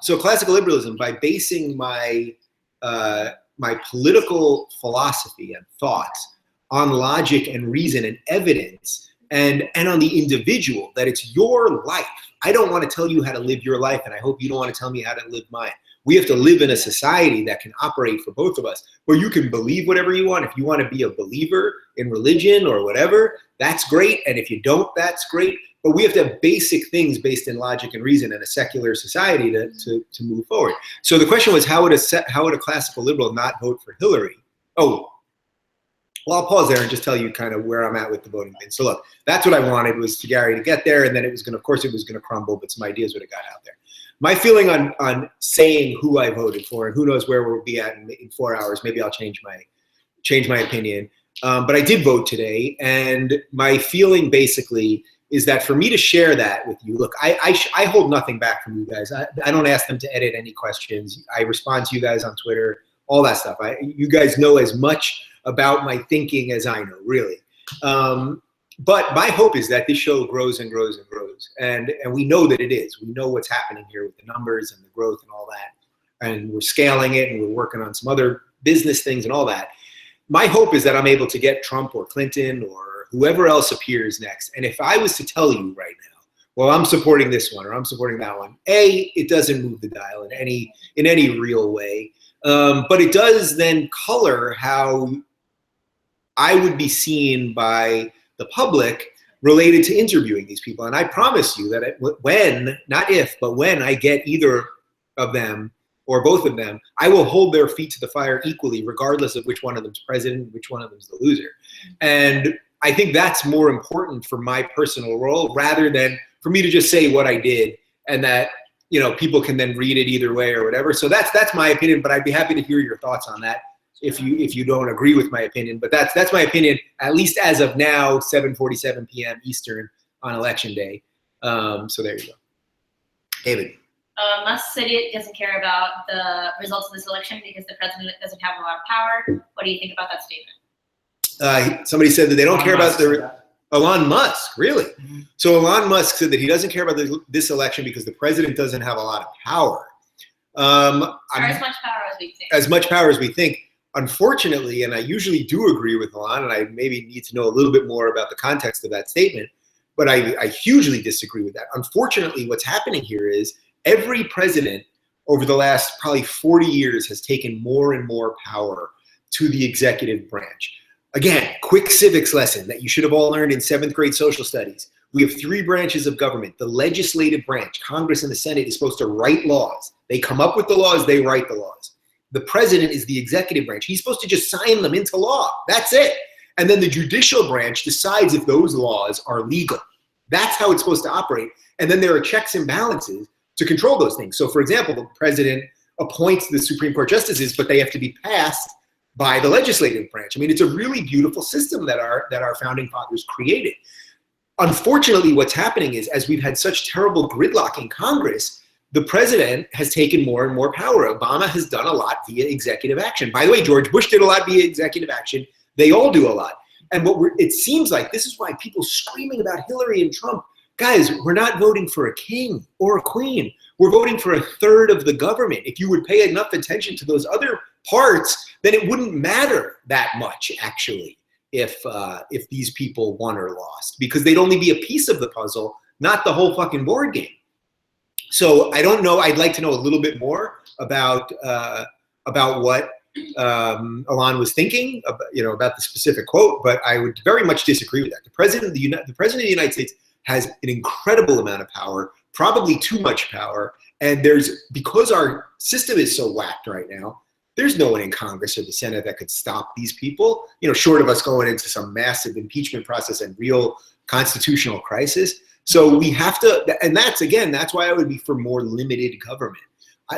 So classical liberalism, by basing my political philosophy and thoughts on logic and reason and evidence, and on the individual, that it's your life. I don't want to tell you how to live your life, and I hope you don't want to tell me how to live mine. We have to live in a society that can operate for both of us, where you can believe whatever you want. If you want to be a believer in religion or whatever, that's great. And if you don't, that's great. But we have to have basic things based in logic and reason in a secular society to move forward. So the question was, how would a classical liberal not vote for Hillary? Oh, well, I'll pause there and just tell you kind of where I'm at with the voting thing. So look, that's what I wanted, was for Gary to get there, and then it was going to crumble, but some ideas would have got out there. My feeling on saying who I voted for, and who knows where we'll be at in 4 hours, maybe I'll change my opinion. But I did vote today, and my feeling basically is that for me to share that with you, look, I hold nothing back from you guys. I don't ask them to edit any questions. I respond to you guys on Twitter, all that stuff. You guys know as much about my thinking as I know, really. But my hope is that this show grows and grows and grows. And we know that it is. We know what's happening here with the numbers and the growth and all that. And we're scaling it, and we're working on some other business things and all that. My hope is that I'm able to get Trump or Clinton or whoever else appears next. And if I was to tell you right now, well, I'm supporting this one or I'm supporting that one, A, it doesn't move the dial in any real way. But it does then color how I would be seen by the public related to interviewing these people. And I promise you that when, not if, but when I get either of them or both of them, I will hold their feet to the fire equally, regardless of which one of them's president, which one of them's the loser. And I think that's more important for my personal role, rather than for me to just say what I did and that, you know, people can then read it either way or whatever. So that's my opinion, but I'd be happy to hear your thoughts on that if you don't agree with my opinion. But that's my opinion, at least as of now, 7:47 p.m. Eastern on Election Day. So there you go. David. Musk said it doesn't care about the results of this election because the president doesn't have a lot of power. What do you think about that statement? Somebody said that they don't care about Elon Musk, really? Mm-hmm. So Elon Musk said that he doesn't care about this election because the president doesn't have a lot of power. Or as much power as we think. As much power as we think. Unfortunately, and I usually do agree with Elon, and I maybe need to know a little bit more about the context of that statement, but I hugely disagree with that. Unfortunately, what's happening here is every president over the last probably 40 years has taken more and more power to the executive branch. Again, quick civics lesson that you should have all learned in 7th grade social studies. We have 3 branches of government. The legislative branch, Congress and the Senate, is supposed to write laws. They come up with the laws, they write the laws. The president is the executive branch. He's supposed to just sign them into law. That's it. And then the judicial branch decides if those laws are legal. That's how it's supposed to operate. And then there are checks and balances to control those things. So for example, the president appoints the Supreme Court justices, but they have to be passed by the legislative branch. I mean, it's a really beautiful system that our founding fathers created. Unfortunately, what's happening is, as we've had such terrible gridlock in Congress, the president has taken more and more power. Obama has done a lot via executive action. By the way, George Bush did a lot via executive action. They all do a lot. And it seems like this is why people screaming about Hillary and Trump, guys, we're not voting for a king or a queen. We're voting for a third of the government. If you would pay enough attention to those other parts, then it wouldn't matter that much, actually, if these people won or lost, because they'd only be a piece of the puzzle, not the whole fucking board game. So I don't know. I'd like to know a little bit more about what Elon was thinking, about the specific quote. But I would very much disagree with that. The president of the United States has an incredible amount of power, probably too much power, and because our system is so whacked right now, there's no one in Congress or the Senate that could stop these people, short of us going into some massive impeachment process and real constitutional crisis. So we have to, and that's why I would be for more limited government.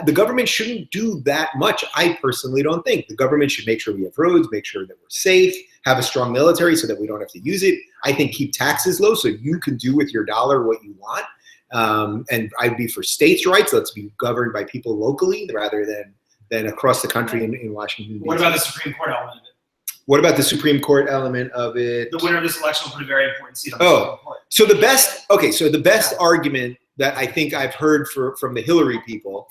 The government shouldn't do that much, I personally don't think. The government should make sure we have roads, make sure that we're safe, have a strong military so that we don't have to use it. I think keep taxes low so you can do with your dollar what you want. And I'd be for states' rights. Let's be governed by people locally rather than across the country in Washington, D.C. What about the Supreme Court element of it? What about the Supreme Court element of it? The winner of this election will put a very important seat on the Supreme Court. So the best argument that I think I've heard from the Hillary people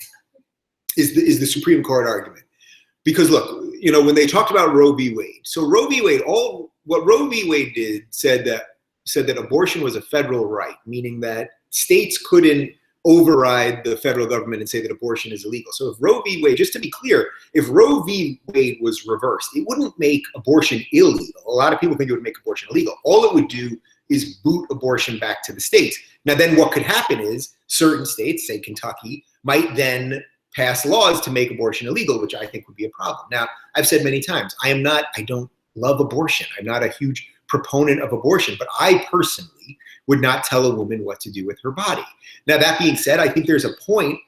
is the Supreme Court argument. Because look, when they talked about Roe v. Wade, so Roe v. Wade, what Roe v. Wade did said that abortion was a federal right, meaning that states couldn't override the federal government and say that abortion is illegal. So if Roe v. Wade, just to be clear, if Roe v. Wade was reversed, it wouldn't make abortion illegal. A lot of people think it would make abortion illegal. All it would do is boot abortion back to the states. Now then what could happen is certain states, say Kentucky, might then pass laws to make abortion illegal, which I think would be a problem. Now, I've said many times, I don't love abortion. I'm not a huge proponent of abortion, but I personally would not tell a woman what to do with her body. Now, that being said, I think there's a point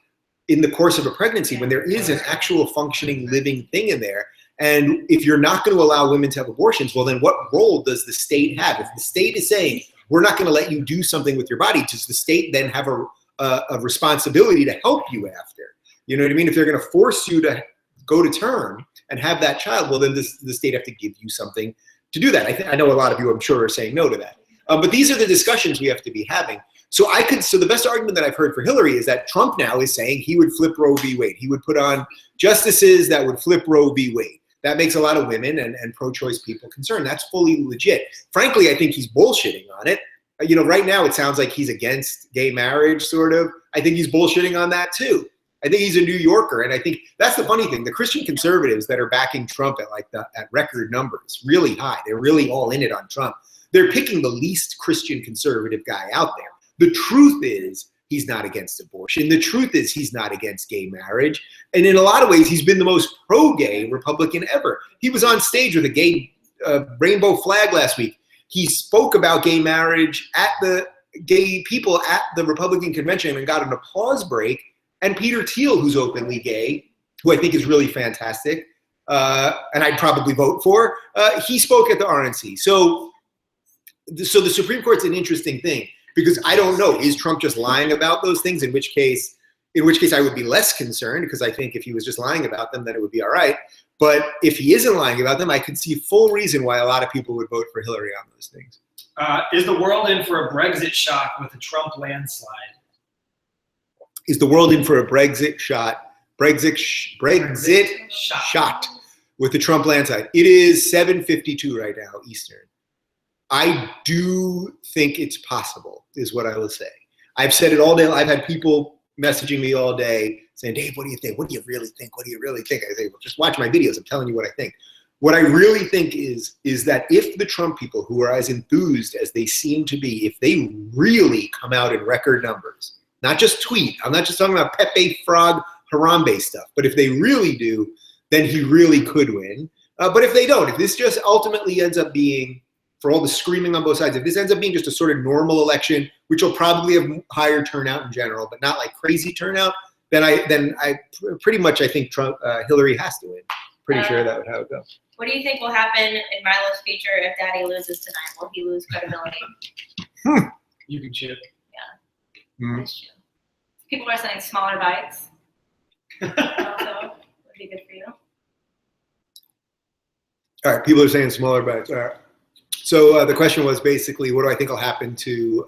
in the course of a pregnancy when there is an actual functioning living thing in there. And if you're not going to allow women to have abortions, well, then what role does the state have? If the state is saying, we're not going to let you do something with your body. Does the state then have a responsibility to help you after? You know what I mean? If they're going to force you to go to term and have that child, well, then the state have to give you something to do that. I know a lot of you, I'm sure, are saying no to that. But these are the discussions we have to be having. So the best argument that I've heard for Hillary is that Trump now is saying he would flip Roe v. Wade. He would put on justices that would flip Roe v. Wade. That makes a lot of women and pro-choice people concerned. That's fully legit. Frankly, I think he's bullshitting on it. You know, right now it sounds like he's against gay marriage, sort of. I think he's bullshitting on that too. I think he's a New Yorker, and I think that's the funny thing. The Christian conservatives that are backing Trump at record numbers, really high. They're really all in it on Trump. They're picking the least Christian conservative guy out there. The truth is he's not against abortion. The truth is he's not against gay marriage. And in a lot of ways, he's been the most pro-gay Republican ever. He was on stage with a gay rainbow flag last week. He spoke about gay marriage at the gay people at the Republican convention and got an applause break. And Peter Thiel, who's openly gay, who I think is really fantastic, and I'd probably vote for, he spoke at the RNC. So the Supreme Court's an interesting thing, because I don't know, is Trump just lying about those things? In which case I would be less concerned, because I think if he was just lying about them, then it would be all right. But if he isn't lying about them, I could see full reason why a lot of people would vote for Hillary on those things. Is the world in for a Brexit shock with a Trump landslide? Is the world in for a Brexit shot with the Trump landslide? It is 7:52 right now, Eastern. I do think it's possible, is what I will say. I've said it all day. I've had people messaging me all day saying, Dave, what do you think? What do you really think? What do you really think? I say, well, just watch my videos. I'm telling you what I think. What I really think is that if the Trump people, who are as enthused as they seem to be, if they really come out in record numbers, not just tweet, I'm not just talking about Pepe Frog Harambe stuff, but if they really do, then he really could win. But if they don't, if this just ultimately ends up being, for all the screaming on both sides, if this ends up being just a sort of normal election, which will probably have higher turnout in general, but not like crazy turnout, then I pretty much think Hillary has to win. Pretty sure that would how it goes. What do you think will happen in Milo's future if Daddy loses tonight? Will he lose credibility? You can chip. Yeah, that's true. People are saying smaller bites. Also, would be good for you. All right, people are saying smaller bites. All right. So the question was basically, what do I think will happen to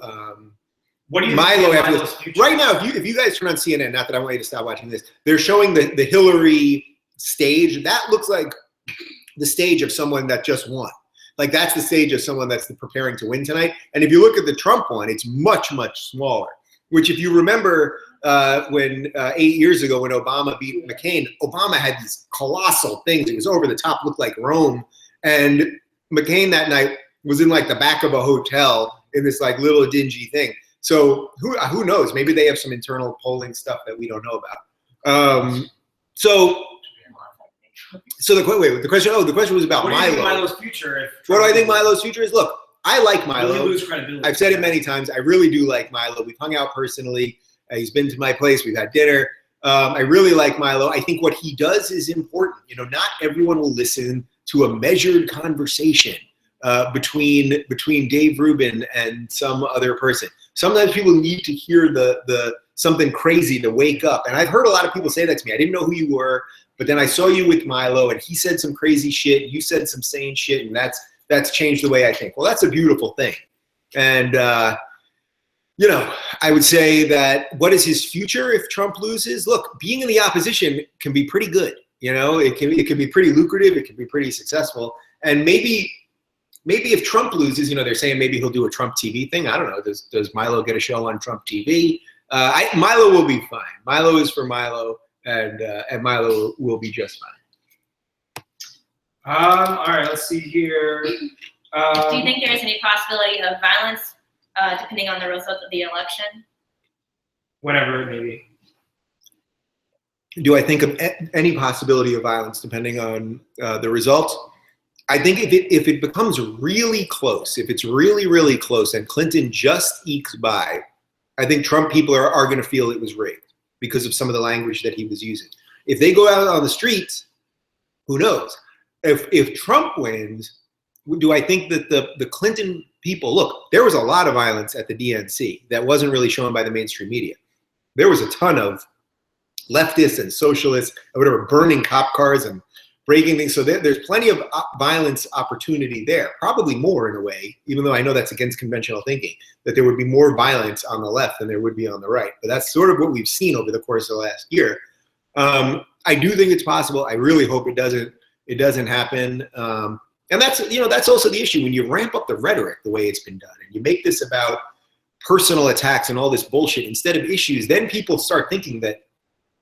what do you Milo think after this? Right now, if you guys turn on CNN, not that I want you to stop watching this, they're showing the Hillary stage. That looks like the stage of someone that just won. Like, that's the stage of someone that's preparing to win tonight. And if you look at the Trump one, it's much, much smaller. Which, if you remember, when 8 years ago when Obama beat McCain, Obama had these colossal things. It was over the top, looked like Rome. And McCain that night was in like the back of a hotel in this like little dingy thing. So who knows? Maybe they have some internal polling stuff that we don't know about. So the question was about Milo. What do you think Milo's future? What do I think Milo's future is? Look, I like Milo. Will he lose credibility? I've said it many times. I really do like Milo. We've hung out personally. He's been to my place. We've had dinner. I really like Milo. I think what he does is important. You know, not everyone will listen to a measured conversation between Dave Rubin and some other person. Sometimes people need to hear the something crazy to wake up. And I've heard a lot of people say that to me. I didn't know who you were, but then I saw you with Milo, and he said some crazy shit. You said some sane shit, and that's changed the way I think. Well, that's a beautiful thing. And you know, I would say that what is his future if Trump loses? Look, being in the opposition can be pretty good. You know, it can be pretty lucrative. It can be pretty successful. And maybe if Trump loses, you know, they're saying maybe he'll do a Trump TV thing. I don't know. Does Milo get a show on Trump TV? Milo will be fine. Milo is for Milo, and Milo will be just fine. All right, let's see here. Do you think there is any possibility of violence depending on the result of the election? Whatever it may be. Do I think of any possibility of violence depending on the results? I think if it becomes really close, if it's really, really close and Clinton just ekes by, I think Trump people are going to feel it was rigged because of some of the language that he was using. If they go out on the streets, who knows? If Trump wins, do I think that the Clinton people, look, there was a lot of violence at the DNC that wasn't really shown by the mainstream media. There was a ton of leftists and socialists and whatever burning cop cars and breaking things. So there's plenty of violence opportunity there, probably more in a way, even though I know that's against conventional thinking, that there would be more violence on the left than there would be on the right. But that's sort of what we've seen over the course of the last year. I do think it's possible. I really hope it doesn't happen. And that's also the issue when you ramp up the rhetoric the way it's been done and you make this about personal attacks and all this bullshit instead of issues, then people start thinking that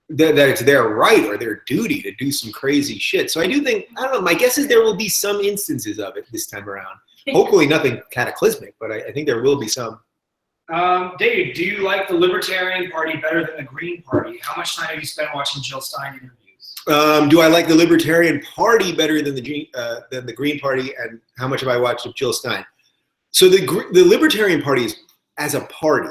it's their right or their duty to do some crazy shit. So I do think, I don't know, my guess is there will be some instances of it this time around. Hopefully nothing cataclysmic, but I think there will be some. Dave, do you like the Libertarian Party better than the Green Party? How much time have you spent watching Jill Stein interviews? Do I like the Libertarian Party better than the Green Party, and how much have I watched of Jill Stein? So the Libertarian Party as a party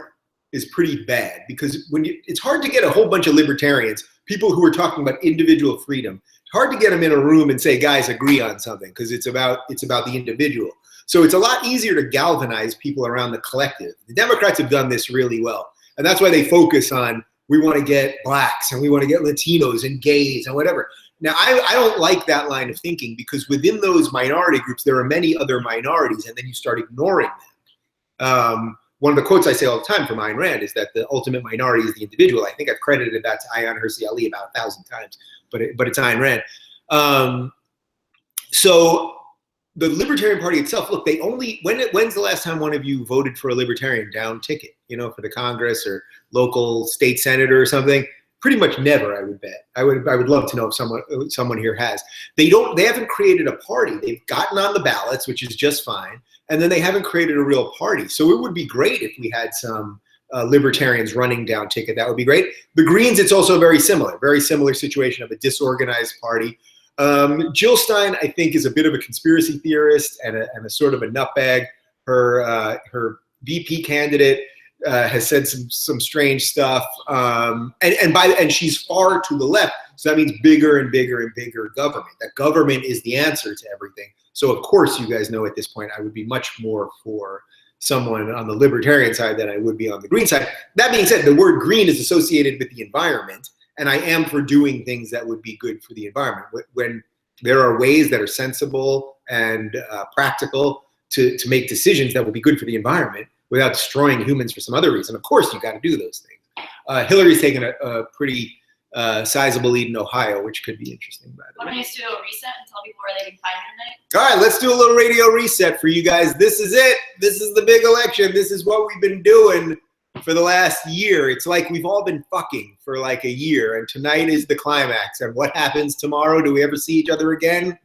is pretty bad because it's hard to get a whole bunch of libertarians, people who are talking about individual freedom. It's hard to get them in a room and say, guys, agree on something because it's about the individual. So it's a lot easier to galvanize people around the collective. The Democrats have done this really well, and that's why they focus on, we want to get blacks and we want to get Latinos and gays and whatever. Now, I don't like that line of thinking because within those minority groups, there are many other minorities, and then you start ignoring them. One of the quotes I say all the time from Ayn Rand is that the ultimate minority is the individual. I think I've credited that to Ayaan Hirsi Ali about 1,000 times, but it's Ayn Rand. So the Libertarian Party itself, look, when's the last time one of you voted for a Libertarian down ticket, for the Congress or local state senator or something? Pretty much never, I would bet. I would love to know if someone here has. They haven't created a party. They've gotten on the ballots, which is just fine, and then they haven't created a real party. So it would be great if we had some libertarians running down ticket. That would be great. The Greens, it's also very similar situation of a disorganized party. Jill Stein, I think, is a bit of a conspiracy theorist and a sort of a nutbag. Her VP candidate has said some strange stuff, and she's far to the left. So that means bigger and bigger and bigger government. That government is the answer to everything. So of course, you guys know at this point, I would be much more for someone on the libertarian side than I would be on the green side. That being said, the word green is associated with the environment, and I am for doing things that would be good for the environment. When there are ways that are sensible and practical to make decisions that will be good for the environment without destroying humans for some other reason, of course you got to do those things. Hillary's taken a pretty sizable lead in Ohio, which could be interesting, by the way. Why don't you just do a reset and tell people where they can find you tonight? All right, let's do a little radio reset for you guys. This is it. This is the big election. This is what we've been doing for the last year. It's like we've all been fucking for like a year, and tonight is the climax. And what happens tomorrow? Do we ever see each other again?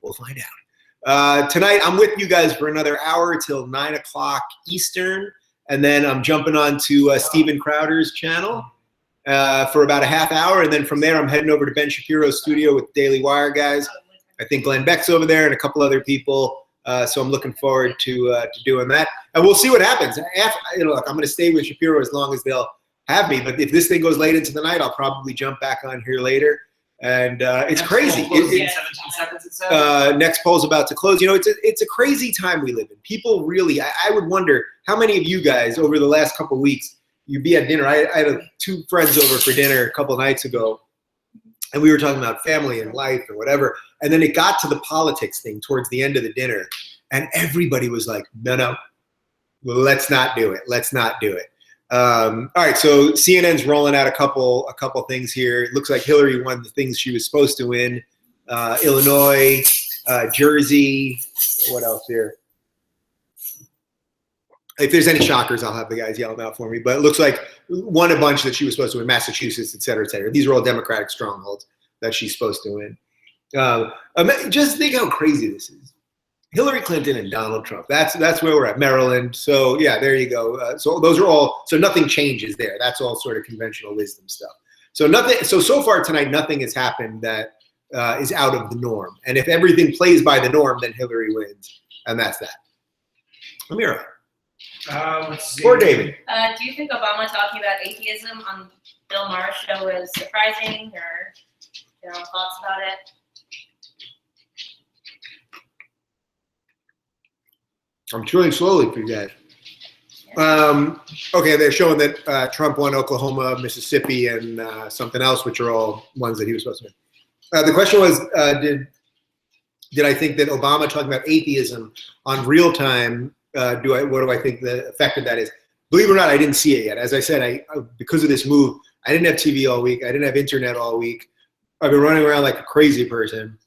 We'll find out. Tonight, I'm with you guys for another hour till 9 o'clock Eastern, and then I'm jumping on to Steven Crowder's channel for about a half hour, and then from there, I'm heading over to Ben Shapiro's studio with Daily Wire guys. I think Glenn Beck's over there and a couple other people. So I'm looking forward to doing that, and we'll see what happens. Look, I'm going to stay with Shapiro as long as they'll have me. But if this thing goes late into the night, I'll probably jump back on here later. And it's crazy. 17 seconds, it says. Next poll's about to close. It's a crazy time we live in. People really, I would wonder how many of you guys over the last couple of weeks, you'd be at dinner. I had two friends over for dinner a couple of nights ago, and we were talking about family and life and whatever. And then it got to the politics thing towards the end of the dinner, and everybody was like, no, well, let's not do it. Let's not do it. All right, so CNN's rolling out a couple things here. It looks like Hillary won the things she was supposed to win. Illinois, Jersey, what else here? If there's any shockers, I'll have the guys yell them out for me. But it looks like won a bunch that she was supposed to win, Massachusetts, et cetera, et cetera. These are all Democratic strongholds that she's supposed to win. Just think how crazy this is. Hillary Clinton and Donald Trump. That's where we're at. Maryland. So yeah, there you go. So those are all. So nothing changes there. That's all sort of conventional wisdom stuff. So nothing. So far tonight, nothing has happened that is out of the norm. And if everything plays by the norm, then Hillary wins, and that's that. Amira. Let's see. Or David. Do you think Obama talking about atheism on Bill Maher's show was surprising, or your own thoughts about it? I'm chewing slowly for you guys. Okay, they're showing that Trump won Oklahoma, Mississippi, and something else, which are all ones that he was supposed to win. The question was, did I think that Obama talking about atheism on real time, what do I think the effect of that is? Believe it or not, I didn't see it yet. As I said, because of this move, I didn't have TV all week. I didn't have internet all week. I've been running around like a crazy person.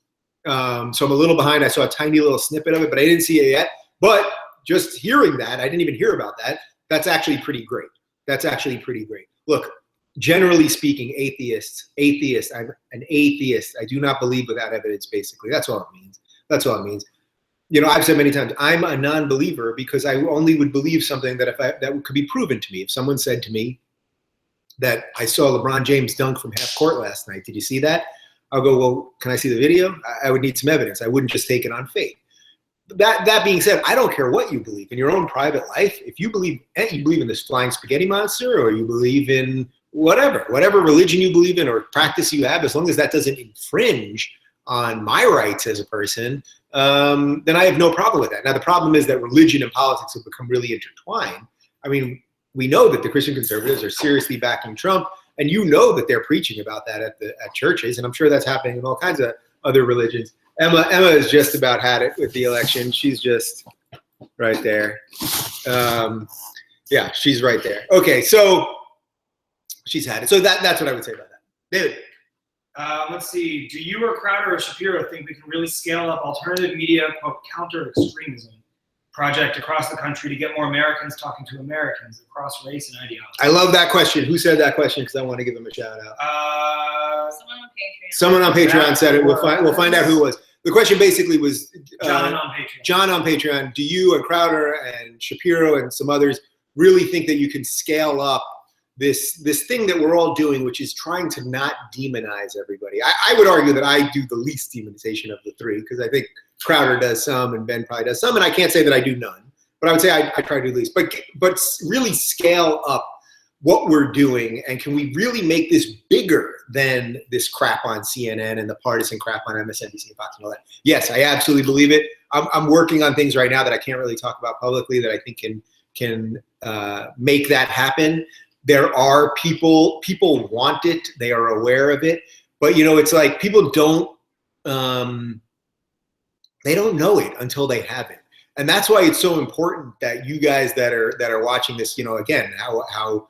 So I'm a little behind. I saw a tiny little snippet of it, but I didn't see it yet. But just hearing that, I didn't even hear about that. That's actually pretty great. That's actually pretty great. Look, generally speaking, I'm an atheist. I do not believe without evidence, basically. That's all it means. That's all it means. You know, I've said many times, I'm a non-believer because I only would believe something that that could be proven to me. If someone said to me that I saw LeBron James dunk from half court last night, did you see that? I'll go, well, can I see the video? I would need some evidence. I wouldn't just take it on faith. That being said, I don't care what you believe in your own private life. If you believe in this flying spaghetti monster, or you believe in whatever religion you believe in or practice you have, as long as that doesn't infringe on my rights as a person, then I have no problem with that. Now, the problem is that religion and politics have become really intertwined. I mean, we know that the Christian conservatives are seriously backing Trump, and you know that they're preaching about that at churches, and I'm sure that's happening in all kinds of other religions. Emma has just about had it with the election. She's just right there. Yeah, she's right there. Okay, so she's had it. So that's what I would say about that. David. Let's see. Do you or Crowder or Shapiro think we can really scale up alternative media, quote, counter-extremism project across the country to get more Americans talking to Americans across race and ideology? I love that question. Who said that question? Because I want to give them a shout out. Someone on Patreon. Someone on Patreon said it. We'll find out who it was. The question basically was John on Patreon. John on Patreon. Do you and Crowder and Shapiro and some others really think that you can scale up this thing that we're all doing, which is trying to not demonize everybody? I would argue that I do the least demonization of the three, because I think Crowder does some and Ben probably does some, and I can't say that I do none, but I would say I try to do the least. But really scale up what we're doing, and can we really make this bigger than this crap on CNN and the partisan crap on MSNBC and Fox and all that? Yes, I absolutely believe it. I'm working on things right now that I can't really talk about publicly that I think can make that happen. There are people want it, they are aware of it, but you know, it's like people don't they don't know it until they have it. And that's why it's so important that you guys that are watching this, you know, again, how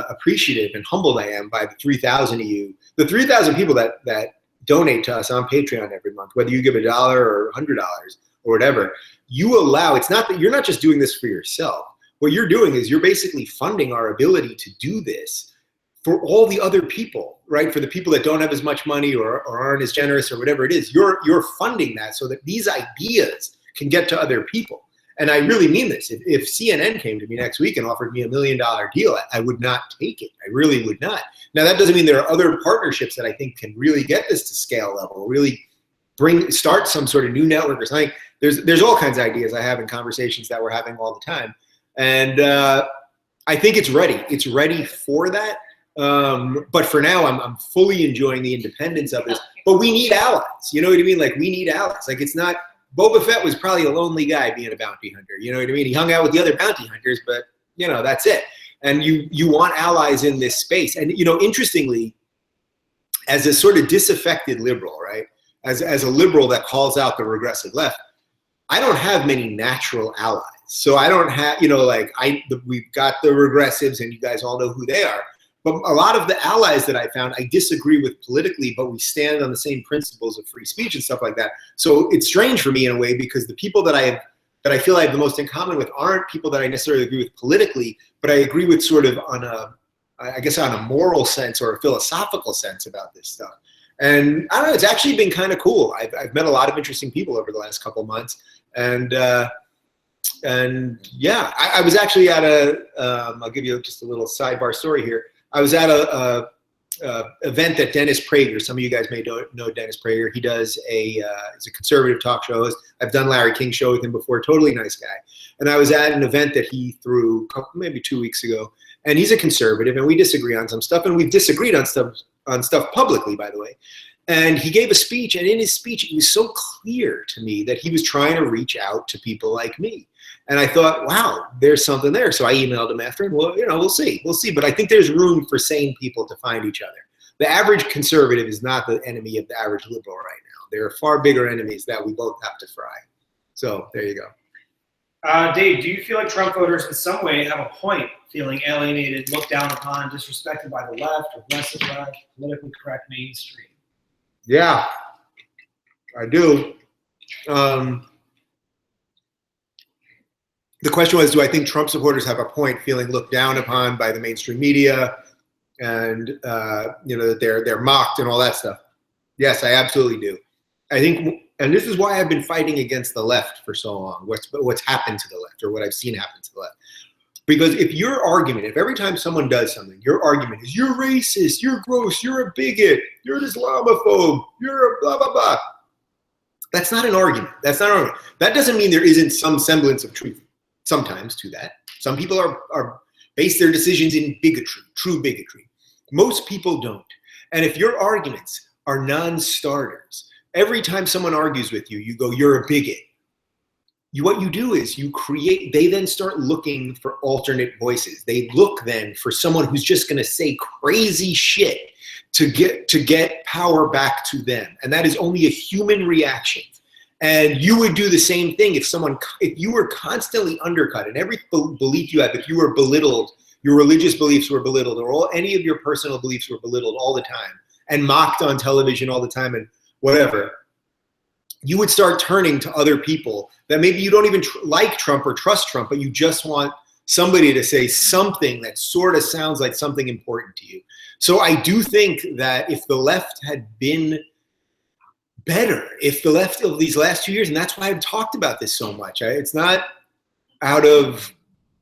appreciative and humbled I am by the 3,000 of you, the 3,000 people that donate to us on Patreon every month, whether you give $1 or $100 or whatever. You allow, it's not that you're not just doing this for yourself. What you're doing is you're basically funding our ability to do this for all the other people, right? For the people that don't have as much money or aren't as generous or whatever it is, you're funding that so that these ideas can get to other people. And I really mean this. If CNN came to me next week and offered me $1 million deal, I would not take it. I really would not. Now, that doesn't mean there are other partnerships that I think can really get this to scale level, really start some sort of new network or something. There's all kinds of ideas I have in conversations that we're having all the time. And I think it's ready. It's ready for that. But for now, I'm fully enjoying the independence of this. But we need allies. You know what I mean? Like, we need allies. Like, it's not... Boba Fett was probably a lonely guy being a bounty hunter. You know what I mean? He hung out with the other bounty hunters, but, you know, that's it. And you want allies in this space. And, you know, interestingly, as a sort of disaffected liberal, right? As a liberal that calls out the regressive left, I don't have many natural allies. So I don't have, you know, like we've got the regressives and you guys all know who they are. But a lot of the allies that I found, I disagree with politically, but we stand on the same principles of free speech and stuff like that. So it's strange for me in a way, because the people that I feel I have the most in common with aren't people that I necessarily agree with politically, but I agree with sort of on a moral sense or a philosophical sense about this stuff. And I don't know, it's actually been kind of cool. I've met a lot of interesting people over the last couple of months. And yeah, I was actually at I'll give you just a little sidebar story here. I was at a event that Dennis Prager, some of you guys may know Dennis Prager. He does he's a conservative talk show host. I've done Larry King's show with him before, totally nice guy. And I was at an event that he threw maybe 2 weeks ago. And he's a conservative, and we disagree on some stuff, and we've disagreed on stuff publicly, by the way. And he gave a speech, and in his speech, it was so clear to me that he was trying to reach out to people like me. And I thought, wow, there's something there. So I emailed him after, and well, we'll see. But I think there's room for sane people to find each other. The average conservative is not the enemy of the average liberal right now. There are far bigger enemies that we both have to fry. So there you go. Dave, do you feel like Trump voters in some way have a point feeling alienated, looked down upon, disrespected by the left, aggressive left, politically correct mainstream? Yeah, I do. The question was, do I think Trump supporters have a point feeling looked down upon by the mainstream media and, that they're mocked and all that stuff? Yes, I absolutely do. I think, and this is why I've been fighting against the left for so long, what's happened to the left, or what I've seen happen to the left. Because if every time someone does something, your argument is, you're racist, you're gross, you're a bigot, you're an Islamophobe, you're a blah, blah, blah. That's not an argument. That doesn't mean there isn't some semblance of truth sometimes to that. Some people are base their decisions in bigotry, true bigotry. Most people don't. And if your arguments are non-starters, every time someone argues with you, you go, you're a bigot. What you do is they then start looking for alternate voices. They look then for someone who's just gonna say crazy shit to get power back to them. And that is only a human reaction. And you would do the same thing if you were constantly undercut and every belief you had, if you were belittled, your religious beliefs were belittled, or any of your personal beliefs were belittled all the time and mocked on television all the time and whatever, you would start turning to other people that maybe you don't even like Trump or trust Trump, but you just want somebody to say something that sort of sounds like something important to you. So I do think that if the left had been better, if the left of these last 2 years, and that's why I've talked about this so much, it's not out of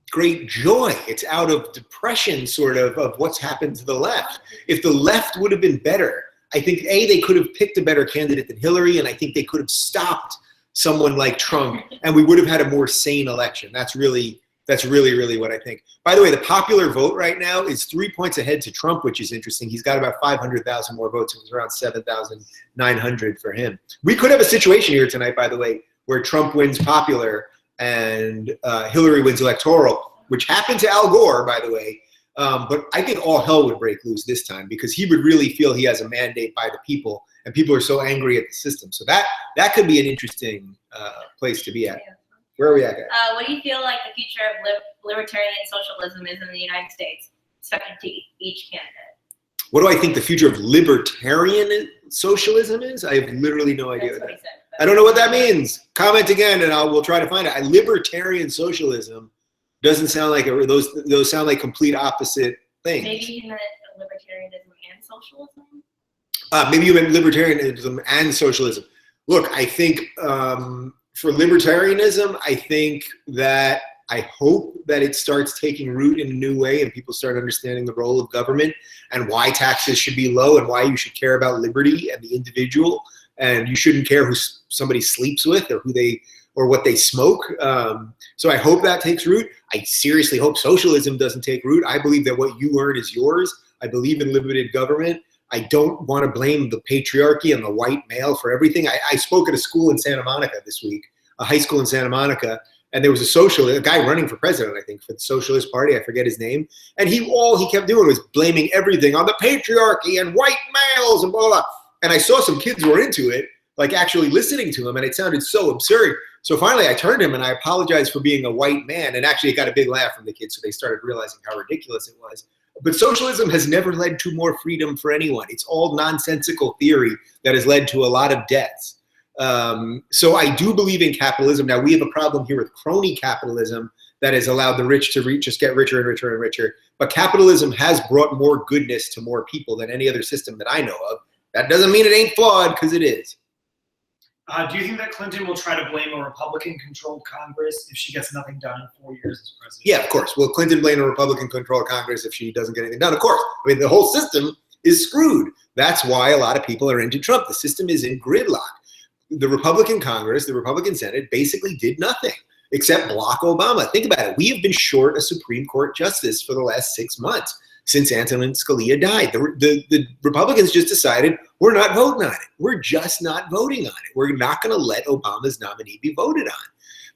great joy, it's out of depression sort of what's happened to the left. If the left would have been better, I think they could have picked a better candidate than Hillary, and I think they could have stopped someone like Trump, and we would have had a more sane election. That's really what I think. By the way, the popular vote right now is 3 points ahead to Trump, which is interesting. He's got about 500,000 more votes. It was around 7,900 for him. We could have a situation here tonight, by the way, where Trump wins popular and Hillary wins electoral, which happened to Al Gore, by the way. But I think all hell would break loose this time because he would really feel he has a mandate by the people, and people are so angry at the system. So that could be an interesting place to be at. Where are we at, guys? What do you feel like the future of libertarian socialism is in the United States, expected to each candidate? What do I think the future of libertarian socialism is? I have literally no idea. That's what he said. I don't know what that means. Comment again, and we'll try to find it. Libertarian socialism doesn't sound like those sound like complete opposite things. Maybe you meant libertarianism and socialism. Maybe you meant libertarianism and socialism. Look, I think for libertarianism, I hope that it starts taking root in a new way and people start understanding the role of government and why taxes should be low and why you should care about liberty and the individual, and you shouldn't care who somebody sleeps with or what they smoke. So I hope that takes root. I seriously hope socialism doesn't take root. I believe that what you earn is yours. I believe in limited government. I don't want to blame the patriarchy and the white male for everything. I spoke at a school in Santa Monica this week, a high school in Santa Monica, and there was a guy running for president, I think, for the Socialist Party. I forget his name. And all he kept doing was blaming everything on the patriarchy and white males and blah, blah, blah. And I saw some kids were into it, like actually listening to him, and it sounded so absurd. So finally I turned to him and I apologized for being a white man, and actually it got a big laugh from the kids, so they started realizing how ridiculous it was. But socialism has never led to more freedom for anyone. It's all nonsensical theory that has led to a lot of deaths. So I do believe in capitalism. Now we have a problem here with crony capitalism that has allowed the rich to just get richer and richer and richer. But capitalism has brought more goodness to more people than any other system that I know of. That doesn't mean it ain't flawed, because it is. Do you think that Clinton will try to blame a Republican-controlled Congress if she gets nothing done in 4 years as president? Yeah, of course. Will Clinton blame a Republican-controlled Congress if she doesn't get anything done? Of course. I mean, the whole system is screwed. That's why a lot of people are into Trump. The system is in gridlock. The Republican Congress, the Republican Senate basically did nothing except block Obama. Think about it. We have been short a Supreme Court justice for the last 6 months since Antonin Scalia died. The Republicans just decided we're not voting on it. We're just not voting on it. We're not going to let Obama's nominee be voted on.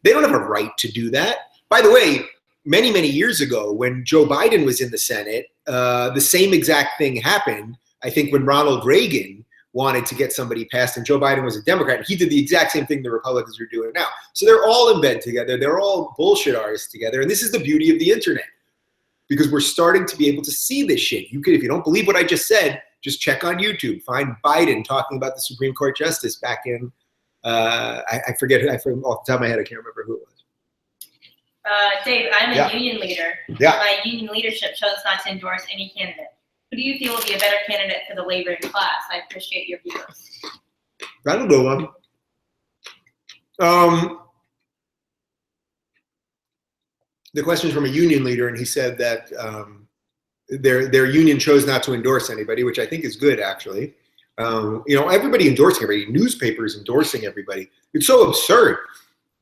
They don't have a right to do that. By the way, many, many years ago, when Joe Biden was in the Senate, the same exact thing happened. I think when Ronald Reagan wanted to get somebody passed and Joe Biden was a Democrat, and he did the exact same thing the Republicans are doing now. So they're all in bed together. They're all bullshit artists together. And this is the beauty of the internet, because we're starting to be able to see this shit. You can, if you don't believe what I just said, just check on YouTube. Find Biden talking about the Supreme Court justice back in, I forget, off the top of my head, I can't remember who it was. Dave, I'm a union leader. Yeah. My union leadership chose not to endorse any candidate. Who do you feel would be a better candidate for the laboring class? I appreciate your views. That'll go one. The question is from a union leader, and he said that their union chose not to endorse anybody, which I think is good, actually. Everybody endorsing everybody. Newspapers endorsing everybody. It's so absurd.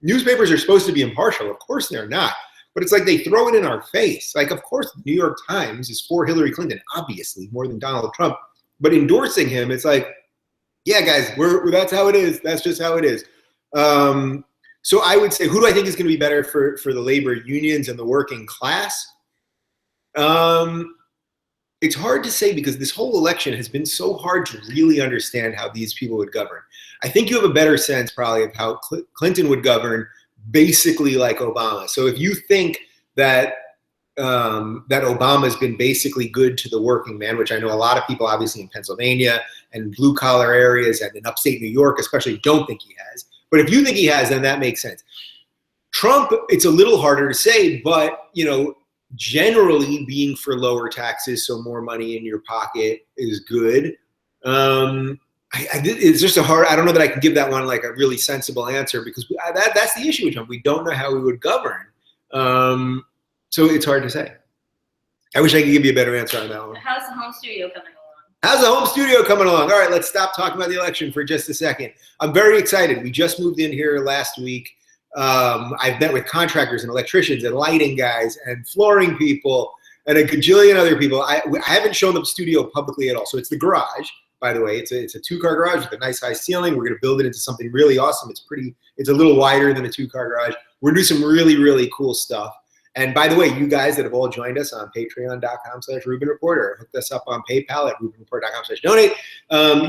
Newspapers are supposed to be impartial. Of course they're not. But it's like they throw it in our face. Like, of course, the New York Times is for Hillary Clinton, obviously, more than Donald Trump. But endorsing him, it's like, yeah, guys, that's how it is. That's just how it is. So I would say, who do I think is going to be better for the labor unions and the working class? It's hard to say, because this whole election has been so hard to really understand how these people would govern. I think you have a better sense probably of how Clinton would govern, basically like Obama. So if you think that that Obama's been basically good to the working man, which I know a lot of people obviously in Pennsylvania and blue collar areas and in upstate New York especially don't think he has. But if you think he has, then that makes sense. Trump, it's a little harder to say, but generally being for lower taxes, so more money in your pocket is good. It's just I don't know that I can give that one like a really sensible answer, because that's the issue with Trump. We don't know how we would govern. So it's hard to say. I wish I could give you a better answer on that one. How's the home studio coming along? How's the home studio coming along? All right, let's stop talking about the election for just a second. I'm very excited. We just moved in here last week. I've met with contractors and electricians and lighting guys and flooring people and a gajillion other people. I haven't shown the studio publicly at all. So it's the garage, by the way. It's a two-car garage with a nice high ceiling. We're going to build it into something really awesome. It's a little wider than a two-car garage. We're going to do some really, really cool stuff. And by the way, you guys that have all joined us on patreon.com/Rubin Report or hooked us up on PayPal at rubinreport.com/donate,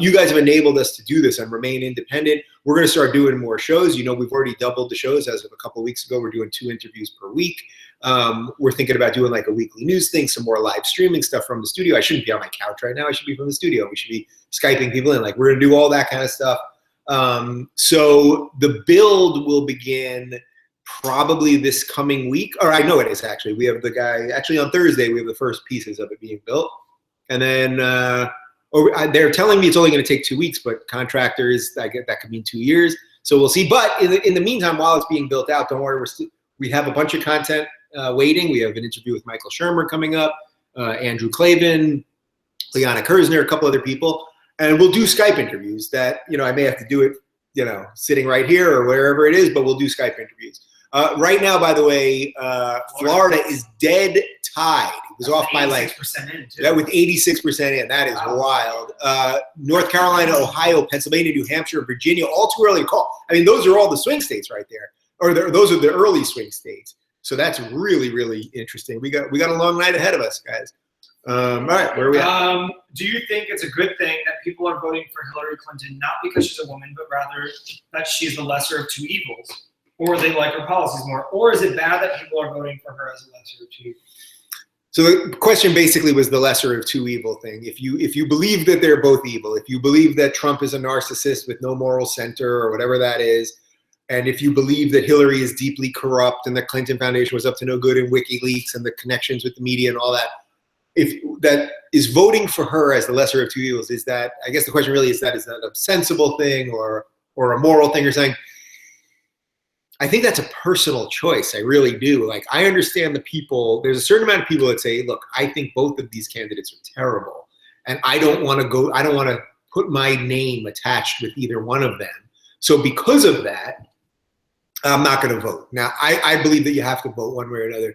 you guys have enabled us to do this and remain independent. We're going to start doing more shows. We've already doubled the shows as of a couple of weeks ago. We're doing 2 interviews per week. We're thinking about doing like a weekly news thing, some more live streaming stuff from the studio. I shouldn't be on my couch right now. I should be from the studio. We should be Skyping people in. Like, we're going to do all that kind of stuff. So the build will begin probably this coming week, or I know it is actually. We have the guy, actually on Thursday, we have the first pieces of it being built. And then they're telling me it's only going to take 2 weeks, but contractors, that could mean 2 years. So we'll see. But in the meantime, while it's being built out, don't worry, we have a bunch of content waiting. We have an interview with Michael Shermer coming up, Andrew Clavin, Liana Kersner, a couple other people. And we'll do Skype interviews that, I may have to do it, sitting right here or wherever it is, but we'll do Skype interviews. Right now, by the way, Florida is dead tied. It was off by like 86% in, too. That with 86% in. That is wild. North Carolina, Ohio, Pennsylvania, New Hampshire, Virginia, all too early to call. I mean, those are all the swing states right there, or those are the early swing states. So that's really, really interesting. We got a long night ahead of us, guys. All right, where are we at? Do you think it's a good thing that people are voting for Hillary Clinton, not because she's a woman, but rather that she's the lesser of two evils? Or they like her policies more? Or is it bad that people are voting for her as a lesser of two evils? So the question basically was the lesser of two evil thing. If you believe that they're both evil, if you believe that Trump is a narcissist with no moral center or whatever that is, and if you believe that Hillary is deeply corrupt and the Clinton Foundation was up to no good in WikiLeaks and the connections with the media and all that, if that is voting for her as the lesser of two evils, is that, I guess the question really is that a sensible thing or a moral thing or something? I think that's a personal choice. I really do. Like, I understand the people. There's a certain amount of people that say, look, I think both of these candidates are terrible. And I don't want to put my name attached with either one of them. So because of that, I'm not going to vote. Now, I believe that you have to vote one way or another.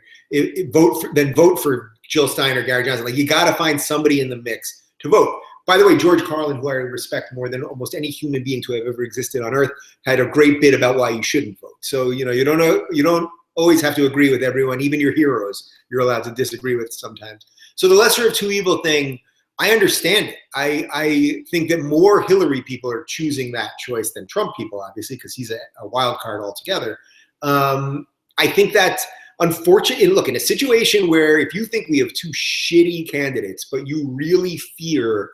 Vote for Jill Stein or Gary Johnson. Like, you got to find somebody in the mix to vote. by the way, George Carlin, who I respect more than almost any human being to have ever existed on earth, had a great bit about why you shouldn't vote. So, you don't always have to agree with everyone, even your heroes. You're allowed to disagree with sometimes. So the lesser of two evil thing, I understand it. I think that more Hillary people are choosing that choice than Trump people, obviously, because he's a wild card altogether. I think that's unfortunate. Look, in a situation where if you think we have two shitty candidates, but you really fear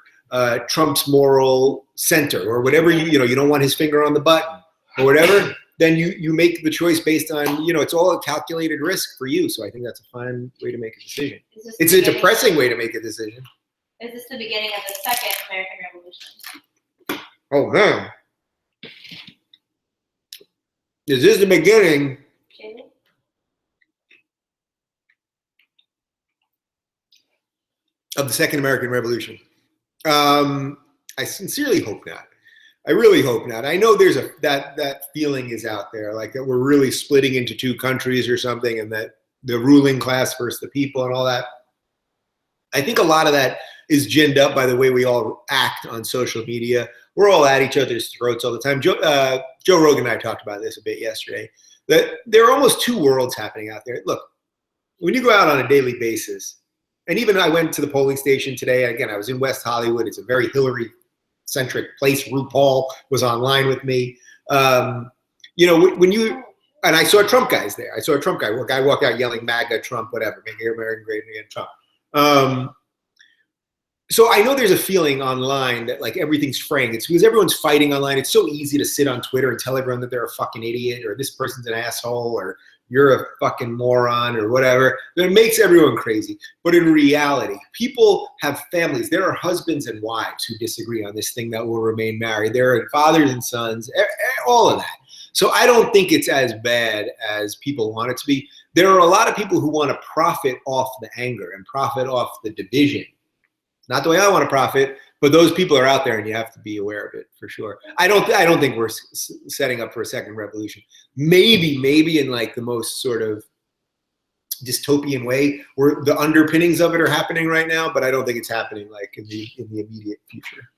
Trump's moral center or whatever, you don't want his finger on the button or whatever, then you make the choice based on, it's all a calculated risk for you. So I think that's a fine way to make a decision. It's a depressing way to make a decision. Is this the beginning of the second American Revolution? Oh, man. Is this the beginning? Jamie? Of the second American Revolution? I sincerely hope not. I really hope not. I know there's that feeling is out there, like that we're really splitting into two countries or something, and that the ruling class versus the people and all that. I think a lot of that is ginned up by the way we all act on social media. We're all at each other's throats all the time. Joe Rogan and I talked about this a bit yesterday, that there are almost two worlds happening out there. Look, when you go out on a daily basis, and even I went to the polling station today. Again, I was in West Hollywood. It's a very Hillary-centric place. RuPaul was online with me. And I saw Trump guys there. I saw a Trump guy. A guy walked out yelling MAGA, Trump, whatever, make America great again, Trump. So I know there's a feeling online that like everything's fraying. It's because everyone's fighting online. It's so easy to sit on Twitter and tell everyone that they're a fucking idiot or this person's an asshole or you're a fucking moron or whatever. It makes everyone crazy. But in reality, people have families. There are husbands and wives who disagree on this thing that will remain married. There are fathers and sons, all of that. So I don't think it's as bad as people want it to be. There are a lot of people who want to profit off the anger and profit off the division. Not the way I want to profit, but those people are out there, and you have to be aware of it for sure. I don't think we're setting up for a second revolution. Maybe in like the most sort of dystopian way, where the underpinnings of it are happening right now, but I don't think it's happening like in the immediate future.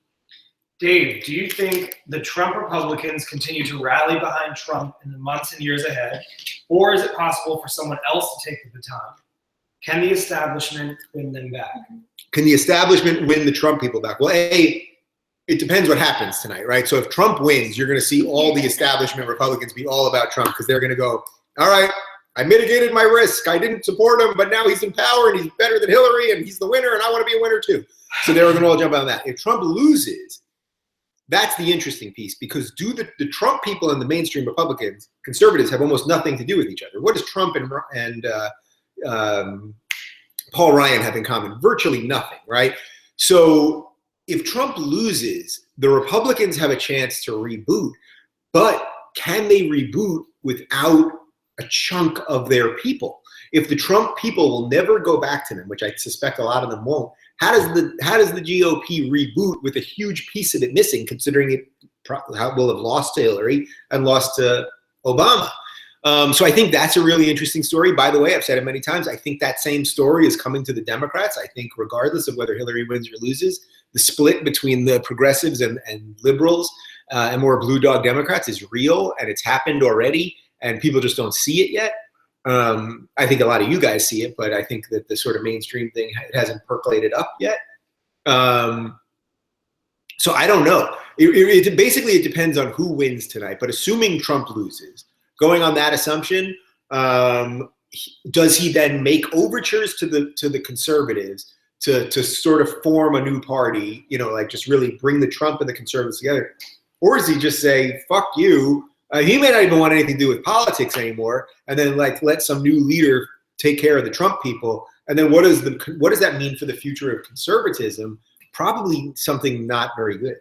Dave, do you think the Trump Republicans continue to rally behind Trump in the months and years ahead, or is it possible for someone else to take the baton? Can the establishment win them back? Can the establishment win the Trump people back? Well, it depends what happens tonight, right? So if Trump wins, you're going to see all the establishment Republicans be all about Trump because they're going to go, all right, I mitigated my risk. I didn't support him, but now he's in power and he's better than Hillary and he's the winner and I want to be a winner too. So they were going to all jump on that. If Trump loses, that's the interesting piece because do the Trump people and the mainstream Republicans, conservatives, have almost nothing to do with each other. What does Trump and Paul Ryan have in common? Virtually nothing, right? So if Trump loses, the Republicans have a chance to reboot, but can they reboot without a chunk of their people? If the Trump people will never go back to them, which I suspect a lot of them won't, how does the GOP reboot with a huge piece of it missing, considering it will have lost to Hillary and lost to Obama? So I think that's a really interesting story. By the way, I've said it many times. I think that same story is coming to the Democrats. I think regardless of whether Hillary wins or loses, the split between the progressives and liberals and more blue dog Democrats is real, and it's happened already, and people just don't see it yet. I think a lot of you guys see it, but I think that the sort of mainstream thing hasn't percolated up yet. So I don't know. Basically, it depends on who wins tonight. But assuming Trump loses, going on that assumption, does he then make overtures to the conservatives to sort of form a new party, like just really bring the Trump and the conservatives together? Or does he just say, fuck you? He may not even want anything to do with politics anymore, and then like let some new leader take care of the Trump people. And then what does that mean for the future of conservatism? Probably something not very good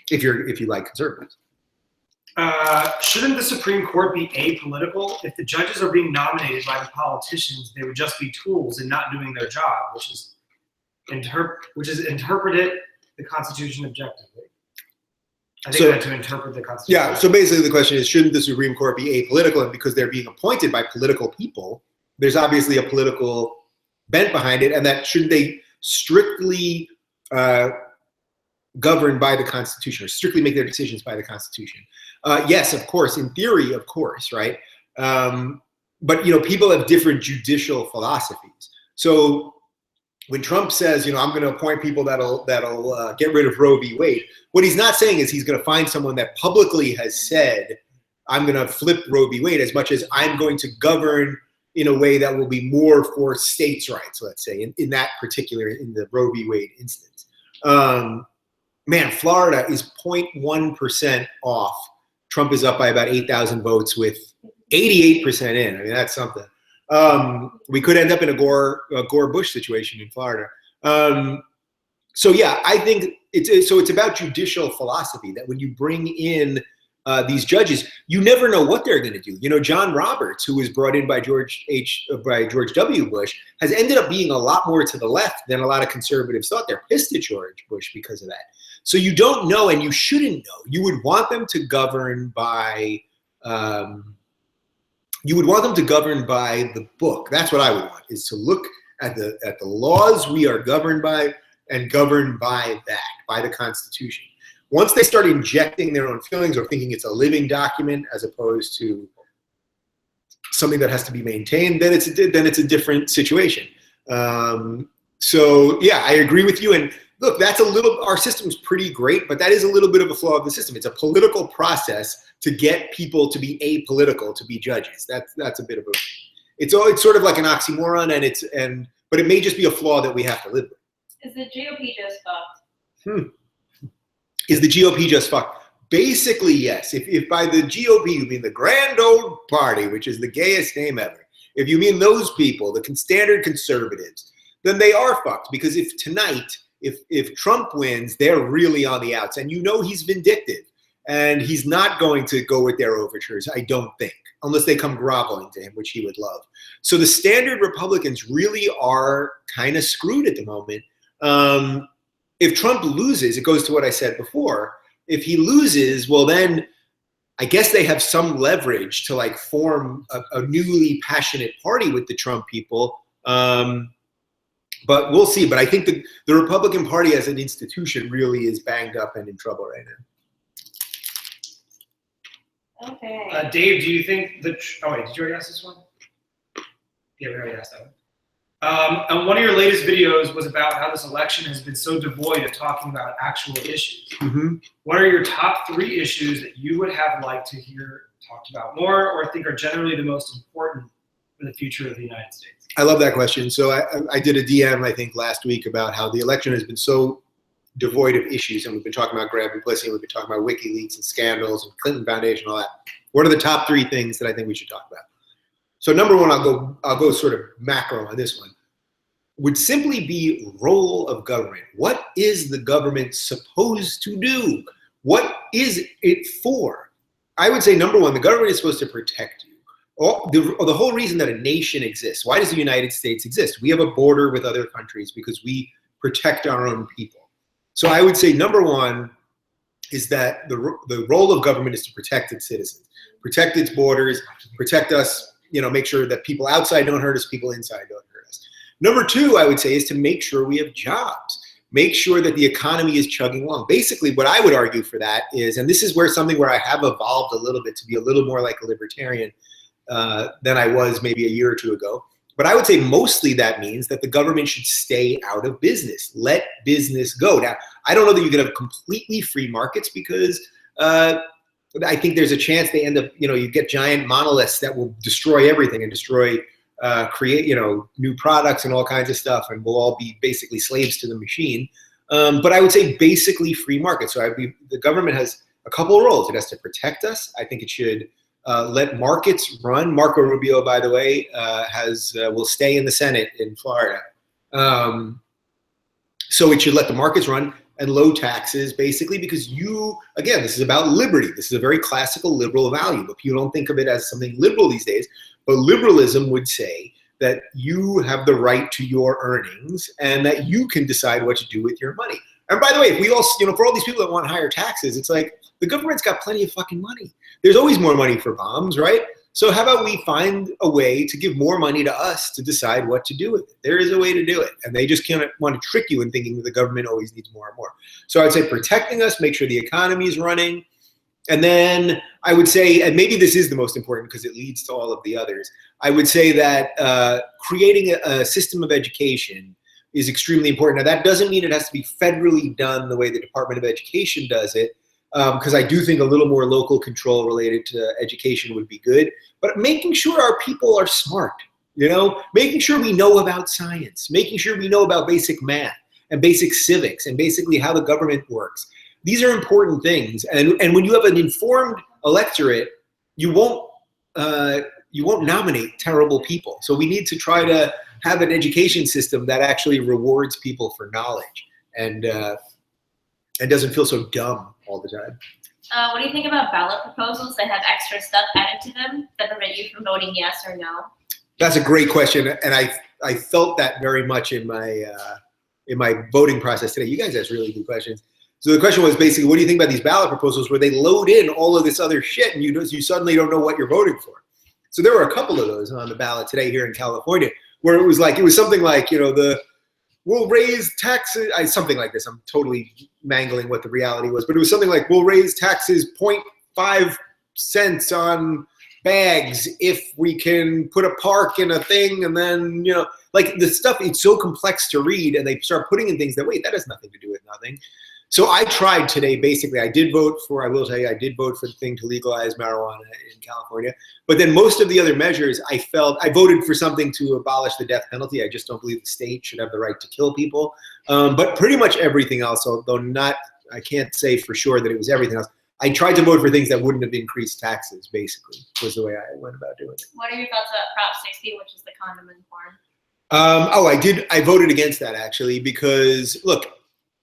if you like conservatives. Shouldn't the Supreme Court be apolitical? If the judges are being nominated by the politicians, they would just be tools and not doing their job, which is interpreted the Constitution objectively. I think that to interpret the Constitution. Yeah, so basically the question is, shouldn't the Supreme Court be apolitical? And because they're being appointed by political people, there's obviously a political bent behind it, and that shouldn't they strictly govern by the Constitution or strictly make their decisions by the Constitution. Yes, of course, in theory, of course, right? But, people have different judicial philosophies. So when Trump says, I'm going to appoint people that'll get rid of Roe v. Wade, what he's not saying is he's going to find someone that publicly has said, I'm going to flip Roe v. Wade, as much as I'm going to govern in a way that will be more for states' rights, let's say, in that particular, in the Roe v. Wade instance. Man, Florida is 0.1% off. Trump is up by about 8,000 votes with 88% in. I mean, that's something. We could end up in a Gore Bush situation in Florida. So yeah, I think it's about judicial philosophy, that when you bring in these judges, you never know what they're going to do. John Roberts, who was brought in by George W. Bush, has ended up being a lot more to the left than a lot of conservatives thought. They're pissed at George Bush because of that. So you don't know, and you shouldn't know. You would want them to govern by the book. That's what I would want, is to look at the laws we are governed by and govern by that, by the Constitution. Once they start injecting their own feelings or thinking it's a living document as opposed to something that has to be maintained, then it's a different situation. So yeah, I agree with you. And look, our system's pretty great, but that is a little bit of a flaw of the system. It's a political process to get people to be apolitical, to be judges. That's a bit of it's sort of like an oxymoron, but it may just be a flaw that we have to live with. Is the GOP just fucked? Is the GOP just fucked? Basically, yes. If by the GOP you mean the Grand Old Party, which is the gayest name ever, if you mean those people, the standard conservatives, then they are fucked. Because if Trump wins, they're really on the outs. And he's vindictive. And he's not going to go with their overtures, I don't think, unless they come groveling to him, which he would love. So the standard Republicans really are kind of screwed at the moment. If Trump loses, it goes to what I said before. If he loses, well, then I guess they have some leverage to form a newly passionate party with the Trump people. But we'll see. But I think the Republican Party as an institution really is banged up and in trouble right now. Okay. Dave, do you think did you already ask this one? Yeah, we already asked that one. And one of your latest videos was about how this election has been so devoid of talking about actual issues. Mm-hmm. What are your top 3 issues that you would have liked to hear talked about more, or think are generally the most important for the future of the United States? I love that question. So I did a DM, I think, last week about how the election has been so devoid of issues, and we've been talking about Graham and Plessy, and we've been talking about WikiLeaks and scandals and Clinton Foundation, all that. What are the top 3 things that I think we should talk about? So number one, I'll go sort of macro on this one, would simply be role of government. What is the government supposed to do? What is it for? I would say number one, the government is supposed to protect you. The whole reason that a nation exists, why does the United States exist? We have a border with other countries because we protect our own people. So I would say number one is that the role of government is to protect its citizens, protect its borders, protect us, make sure that people outside don't hurt us, people inside don't hurt us. Number 2, I would say, is to make sure we have jobs, make sure that the economy is chugging along. Basically, what I would argue for that is, and this is where I have evolved a little bit to be a little more like a libertarian than I was maybe a year or 2 ago. But I would say mostly that means that the government should stay out of business. Let business go. Now, I don't know that you can have completely free markets because I think there's a chance they end up, you get giant monoliths that will destroy everything and create, new products and all kinds of stuff, and we'll all be basically slaves to the machine. But I would say basically free market. So the government has a couple of roles. It has to protect us. I think it should let markets run. Marco Rubio, by the way, will stay in the Senate in Florida. So it should let the markets run and low taxes, basically, because again, this is about liberty. This is a very classical liberal value, but people don't think of it as something liberal these days. But liberalism would say that you have the right to your earnings and that you can decide what to do with your money. And by the way, if we all, for all these people that want higher taxes, it's like the government's got plenty of fucking money. There's always more money for bombs, right? So how about we find a way to give more money to us to decide what to do with it? There is a way to do it. And they just can't want to trick you in thinking that the government always needs more and more. So I'd say protecting us, make sure the economy is running. And then I would say, and maybe this is the most important because it leads to all of the others, I would say that creating a system of education is extremely important. Now, that doesn't mean it has to be federally done the way the Department of Education does it, because I do think a little more local control related to education would be good. But making sure our people are smart, you know, making sure we know about science, making sure we know about basic math and basic civics and basically how the government works. These are important things. And when you have an informed electorate, you won't nominate terrible people. So we need to try to have an education system that actually rewards people for knowledge and doesn't feel so dumb all the time. What do you think about ballot proposals that have extra stuff added to them that prevent you from voting yes or no? That's a great question, and I felt that very much in my voting process today. You guys asked really good questions. So the question was basically, what do you think about these ballot proposals where they load in all of this other shit and you suddenly don't know what you're voting for? So there were a couple of those on the ballot today here in California, where it was something like, you know, we'll raise taxes, something like this. I'm totally mangling what the reality was, but it was something like, we'll raise taxes 0.5 cents on bags if we can put a park in a thing. And then, you know, like the stuff, it's so complex to read, and they start putting in things that, wait, that has nothing to do with nothing. So I tried today, basically, I will tell you, I did vote for the thing to legalize marijuana in California. But then most of the other measures, I voted for something to abolish the death penalty. I just don't believe the state should have the right to kill people. But pretty much everything else, although I can't say for sure that it was everything else. I tried to vote for things that wouldn't have increased taxes, basically, was the way I went about doing it. What are your thoughts about Prop 60, which is the condom and porn? I voted against that, actually, because, look,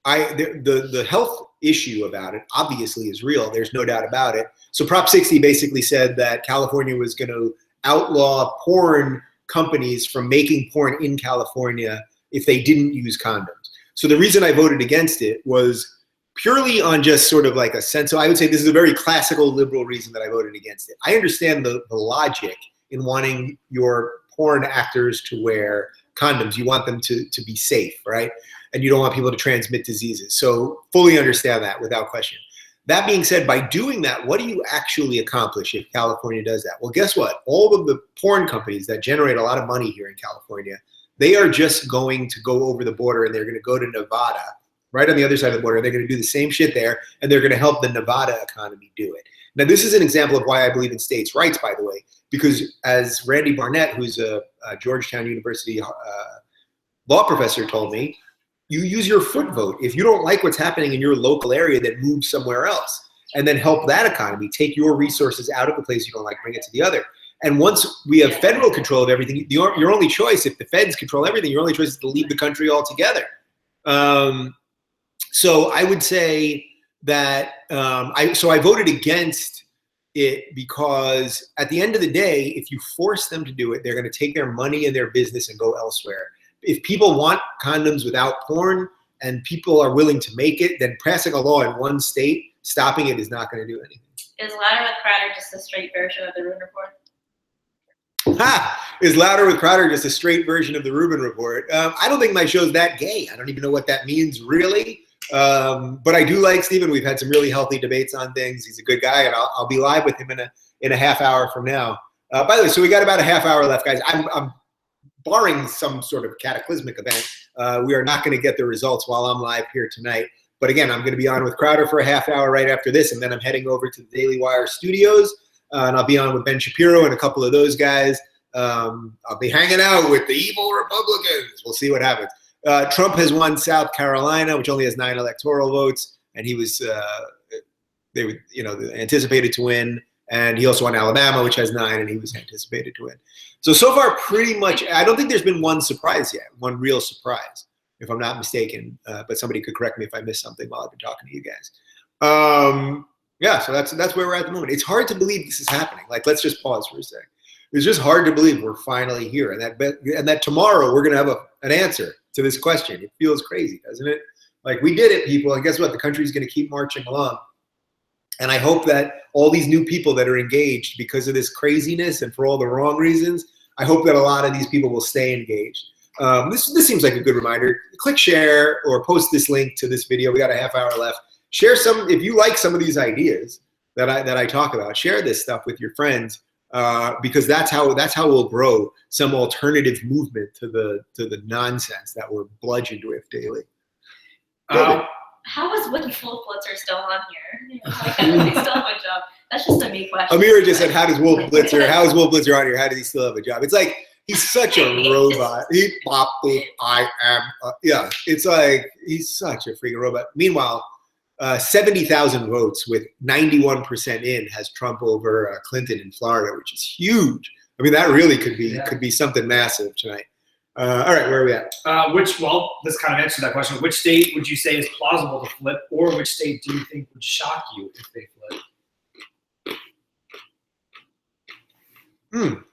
the health issue about it obviously is real. There's no doubt about it. So Prop 60 basically said that California was going to outlaw porn companies from making porn in California if they didn't use condoms. So the reason I voted against it was purely on just sort of like a sense. So I would say this is a very classical liberal reason that I voted against it. I understand the logic in wanting your porn actors to wear condoms. You want them to be safe, right? And you don't want people to transmit diseases. So fully understand that without question. That being said, by doing that, what do you actually accomplish if California does that? Well, guess what? All of the porn companies that generate a lot of money here in California, they are just going to go over the border and they're going to go to Nevada, right on the other side of the border. They're going to do the same shit there, and they're going to help the Nevada economy do it. Now, this is an example of why I believe in states' rights, by the way, because as Randy Barnett, who's a Georgetown University law professor, told me, you use your foot vote. If you don't like what's happening in your local area, then move somewhere else and then help that economy. Take your resources out of the place you don't like, bring it to the other. And once we have federal control of everything, your only choice, if the feds control everything, your only choice is to leave the country altogether. So I would say that I voted against it because at the end of the day, if you force them to do it, they're going to take their money and their business and go elsewhere. If people want condoms without porn and people are willing to make it, then passing a law in one state, stopping it is not going to do anything. Is Louder with Crowder just a straight version of the Rubin Report? Is Louder with Crowder just a straight version of the Rubin Report? I don't think my show's that gay. I don't even know what that means, really. But I do like Stephen. We've had some really healthy debates on things. He's a good guy, and I'll be live with him in a half hour from now. By the way, so we got about a half hour left, guys. I'm barring some sort of cataclysmic event, we are not going to get the results while I'm live here tonight. But again, I'm going to be on with Crowder for a half hour right after this, and then I'm heading over to the Daily Wire studios, and I'll be on with Ben Shapiro and a couple of those guys. I'll be hanging out with the evil Republicans. We'll see what happens. Trump has won South Carolina, which only has 9 electoral votes, and he was they were anticipated to win. And he also won Alabama, which has 9, and he was anticipated to win. So far, pretty much, I don't think there's been one surprise yet, one real surprise, if I'm not mistaken. But somebody could correct me if I missed something while I've been talking to you guys. Yeah, so that's where we're at the moment. It's hard to believe this is happening. Like, let's just pause for a sec. It's just hard to believe we're finally here, and that tomorrow we're going to have an answer to this question. It feels crazy, doesn't it? Like, we did it, people, and guess what? The country's going to keep marching along. And I hope that all these new people that are engaged because of this craziness and for all the wrong reasons, I hope that a lot of these people will stay engaged. This seems like a good reminder. Click share or post this link to this video. We got a half hour left. Share some, if you like some of these ideas that I talk about, share this stuff with your friends, because that's how we'll grow some alternative movement to the nonsense that we're bludgeoned with daily. How is Wolf Blitzer still on here? Like, how does he still have a job? That's just a me question. Amira just said, how is Wolf Blitzer on here? How does he still have a job? It's like, he's such a robot. Yeah, it's like, he's such a freaking robot. Meanwhile, 70,000 votes with 91% in has Trump over Clinton in Florida, which is huge. I mean, that really could be something massive tonight. All right, where are we at? Well, this kind of answers that question. Which state would you say is plausible to flip, or which state do you think would shock you if they flip?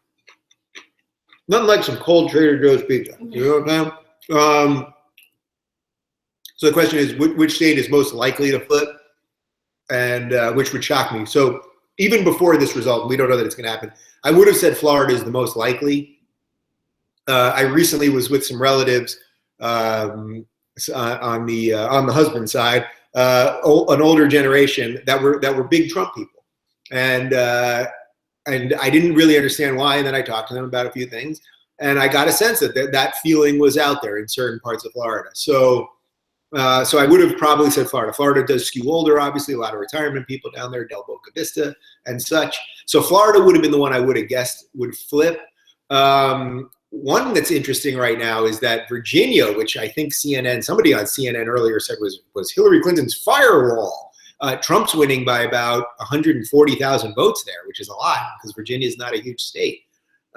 Nothing like some cold Trader Joe's pizza. You know what I'm saying? So the question is, which state is most likely to flip, and which would shock me? So even before this result, we don't know that it's going to happen. I would have said Florida is the most likely. I recently was with some relatives on the husband side, an older generation that were big Trump people, and I didn't really understand why. And then I talked to them about a few things, and I got a sense that feeling was out there in certain parts of Florida. So I would have probably said Florida. Florida does skew older, obviously, a lot of retirement people down there, Del Boca Vista and such. So Florida would have been the one I would have guessed would flip. One that's interesting right now is that Virginia, which I think somebody on CNN earlier said was Hillary Clinton's firewall. Trump's winning by about 140,000 votes there, which is a lot because Virginia is not a huge state.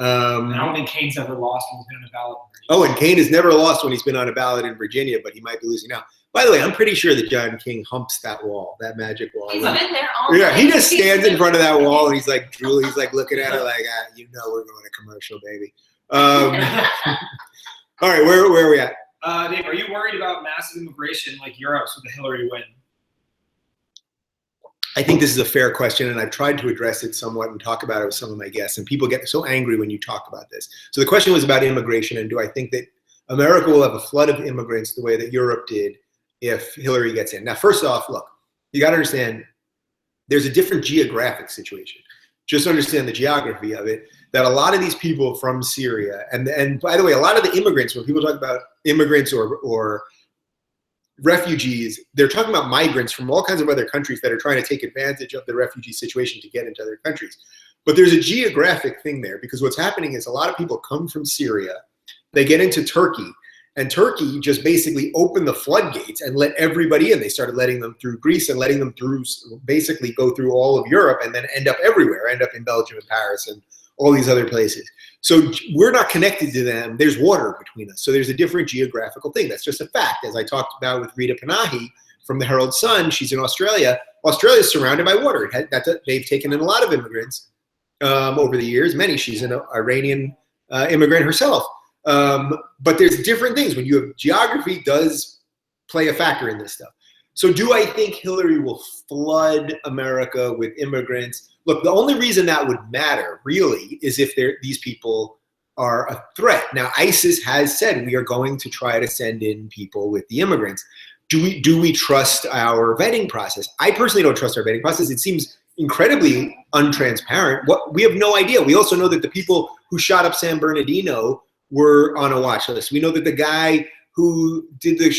I don't think Kane's ever lost when he's been on a ballot. Oh, and Kane has never lost when he's been on a ballot in Virginia, but he might be losing now. By the way, I'm pretty sure that John King humps that wall, that magic wall. He's been there all Yeah, he just stands in front of that wall and he's like drooling. He's like looking at it like, we're going to commercial, baby. All right, where are we at? Dave, are you worried about massive immigration like Europe's with the Hillary win? I think this is a fair question, and I've tried to address it somewhat and talk about it with some of my guests, and people get so angry when you talk about this. So the question was about immigration, and do I think that America will have a flood of immigrants the way that Europe did if Hillary gets in? Now, first off, look, you got to understand there's a different geographic situation. Just understand the geography of it, that a lot of these people from Syria, and by the way, a lot of the immigrants, when people talk about immigrants or refugees, they're talking about migrants from all kinds of other countries that are trying to take advantage of the refugee situation to get into other countries. But there's a geographic thing there, because what's happening is a lot of people come from Syria, they get into Turkey, and Turkey just basically opened the floodgates and let everybody in. They started letting them through Greece and letting them through, basically go through all of Europe and then end up everywhere, end up in Belgium and Paris and all these other places. So we're not connected to them. There's water between us. So there's a different geographical thing. That's just a fact. As I talked about with Rita Panahi from the Herald Sun, she's in Australia. Australia is surrounded by water. They've taken in a lot of immigrants over the years. She's an Iranian immigrant herself. But there's different things. When you have geography does play a factor in this stuff. So do I think Hillary will flood America with immigrants? Look, the only reason that would matter really is if these people are a threat. Now, ISIS has said we are going to try to send in people with the immigrants. Do we trust our vetting process? I personally don't trust our vetting process. It seems incredibly untransparent. We have no idea. We also know that the people who shot up San Bernardino were on a watch list. We know that the guy who did the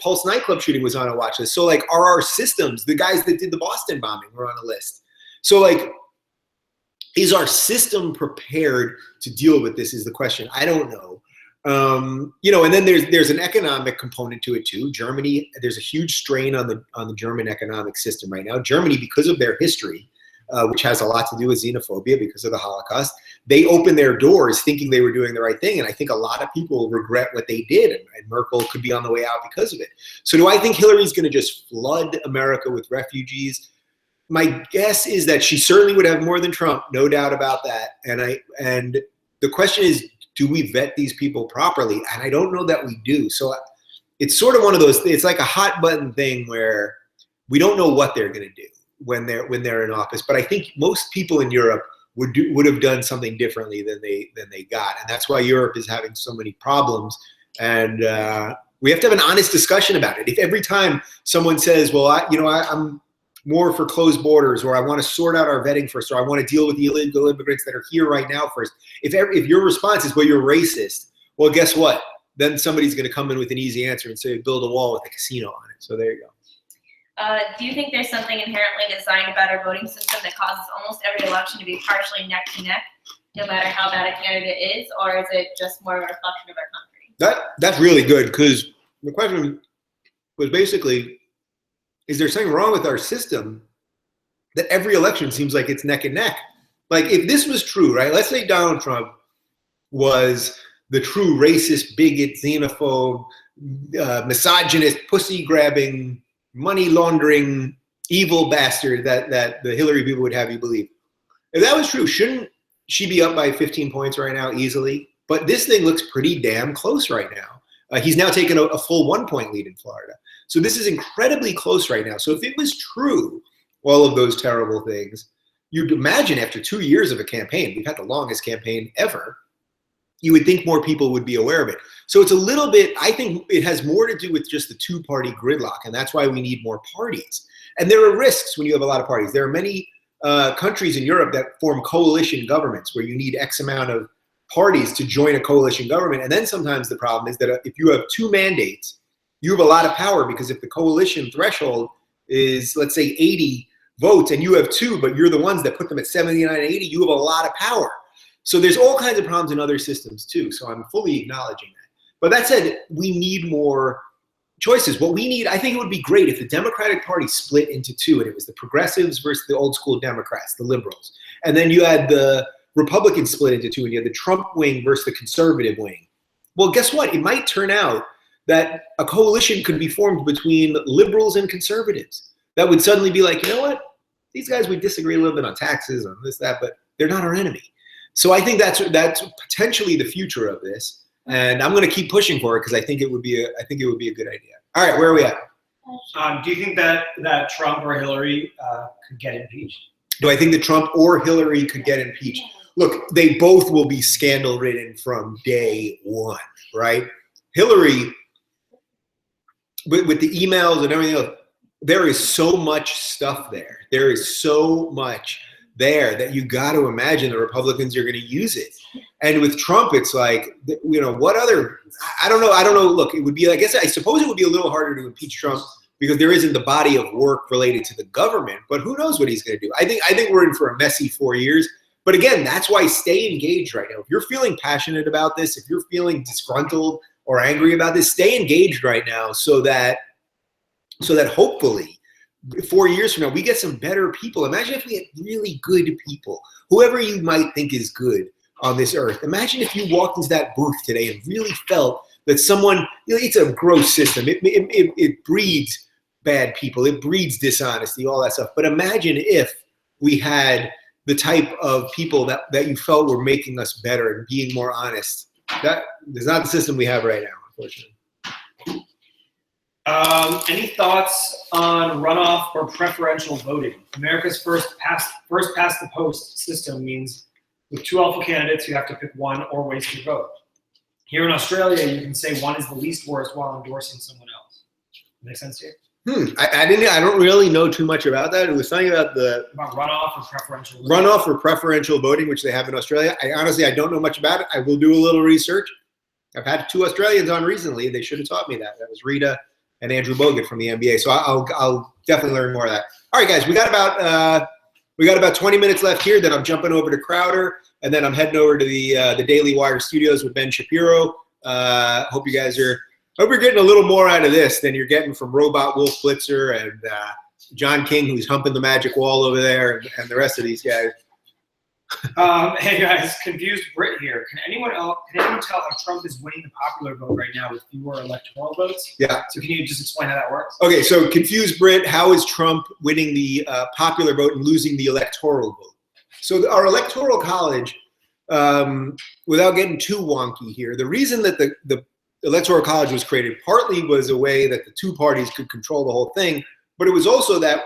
Pulse nightclub shooting was on a watch list. So like, are our systems, the guys that did the Boston bombing were on a list. So like, is our system prepared to deal with this is the question. I don't know. And then there's an economic component to it too. Germany, there's a huge strain on the German economic system right now. Germany, because of their history, which has a lot to do with xenophobia because of the Holocaust, they opened their doors thinking they were doing the right thing. And I think a lot of people regret what they did, and Merkel could be on the way out because of it. So do I think Hillary's going to just flood America with refugees? My guess is that she certainly would have more than Trump, no doubt about that. And the question is, do we vet these people properly? And I don't know that we do. So it's sort of one of those, it's like a hot button thing where we don't know what they're going to do. when they're in office. But I think most people in Europe would have done something differently than they got, and that's why Europe is having so many problems. And we have to have an honest discussion about it. If every time someone says, "Well, I'm more for closed borders," or "I want to sort out our vetting first," or "I want to deal with the illegal immigrants that are here right now first," if your response is, "Well, you're racist," well, guess what? Then somebody's going to come in with an easy answer and say, "Build a wall with a casino on it." So there you go. Do you think there's something inherently designed about our voting system that causes almost every election to be partially neck to neck, no matter how bad a candidate is, or is it just more of a reflection of our country? That's really good, because the question was basically, is there something wrong with our system that every election seems like it's neck and neck? Like, if this was true, right? Let's say Donald Trump was the true racist, bigot, xenophobe, misogynist, pussy-grabbing, money laundering, evil bastard that the Hillary people would have you believe. If that was true, shouldn't she be up by 15 points right now easily? But this thing looks pretty damn close right now. He's now taken a full 1-point lead in Florida. So this is incredibly close right now. So if it was true, all of those terrible things, you'd imagine after 2 years of a campaign, we've had the longest campaign ever, you would think more people would be aware of it. So it's a little bit, I think it has more to do with just the two-party gridlock, and that's why we need more parties. And there are risks when you have a lot of parties. There are many countries in Europe that form coalition governments where you need X amount of parties to join a coalition government. And then sometimes the problem is that if you have 2 mandates, you have a lot of power, because if the coalition threshold is, let's say, 80 votes and you have 2, but you're the ones that put them at 79 and 80, you have a lot of power. So there's all kinds of problems in other systems too. So I'm fully acknowledging that. But that said, we need more choices. What we need, I think it would be great if the Democratic Party split into 2, and it was the progressives versus the old school Democrats, the liberals. And then you had the Republicans split into 2, and you had the Trump wing versus the conservative wing. Well, guess what? It might turn out that a coalition could be formed between liberals and conservatives that would suddenly be like, you know what? These guys, we disagree a little bit on taxes, on this, that, but they're not our enemy. So I think that's potentially the future of this, and I'm going to keep pushing for it because I think it would be a good idea. All right, where are we at? Do you think that Trump or Hillary could get impeached? Do I think that Trump or Hillary could get impeached? Look, they both will be scandal-ridden from day one, right? Hillary, with the emails and everything else, there is so much stuff there. There is so much there that you got to imagine the Republicans are going to use it. And with Trump, it's like, what other, I don't know. Look, it would be, I suppose it would be a little harder to impeach Trump because there isn't the body of work related to the government, but who knows what he's going to do. I think we're in for a messy 4 years. But again, that's why stay engaged right now. If you're feeling passionate about this, if you're feeling disgruntled or angry about this, stay engaged right now so that hopefully 4 years from now, we get some better people. Imagine if we had really good people, whoever you might think is good on this earth. Imagine if you walked into that booth today and really felt that someone, it's a gross system. It breeds bad people. It breeds dishonesty, all that stuff. But imagine if we had the type of people that you felt were making us better and being more honest. That is not the system we have right now, unfortunately. Any thoughts on runoff or preferential voting? America's first past the post system means with 2 awful candidates, you have to pick one or waste your vote. Here in Australia, you can say one is the least worst while endorsing someone else. Make sense to you? I don't really know too much about that. It was something about runoff or preferential voting. Runoff or preferential voting, which they have in Australia. I don't know much about it. I will do a little research. I've had 2 Australians on recently. They should have taught me that. That was Rita and Andrew Bogut from the NBA. So I'll definitely learn more of that. All right, guys, we got about 20 minutes left here. Then I'm jumping over to Crowder, and then I'm heading over to the Daily Wire studios with Ben Shapiro. Hope you're getting a little more out of this than you're getting from Robot Wolf Blitzer and John King, who's humping the magic wall over there, and the rest of these guys. Hey guys, confused Brit here. Can anyone tell how Trump is winning the popular vote right now with fewer electoral votes? Yeah. So can you just explain how that works? Okay, so confused Brit, how is Trump winning the popular vote and losing the electoral vote? So our electoral college, without getting too wonky here, the reason that the electoral college was created partly was a way that the 2 parties could control the whole thing, but it was also that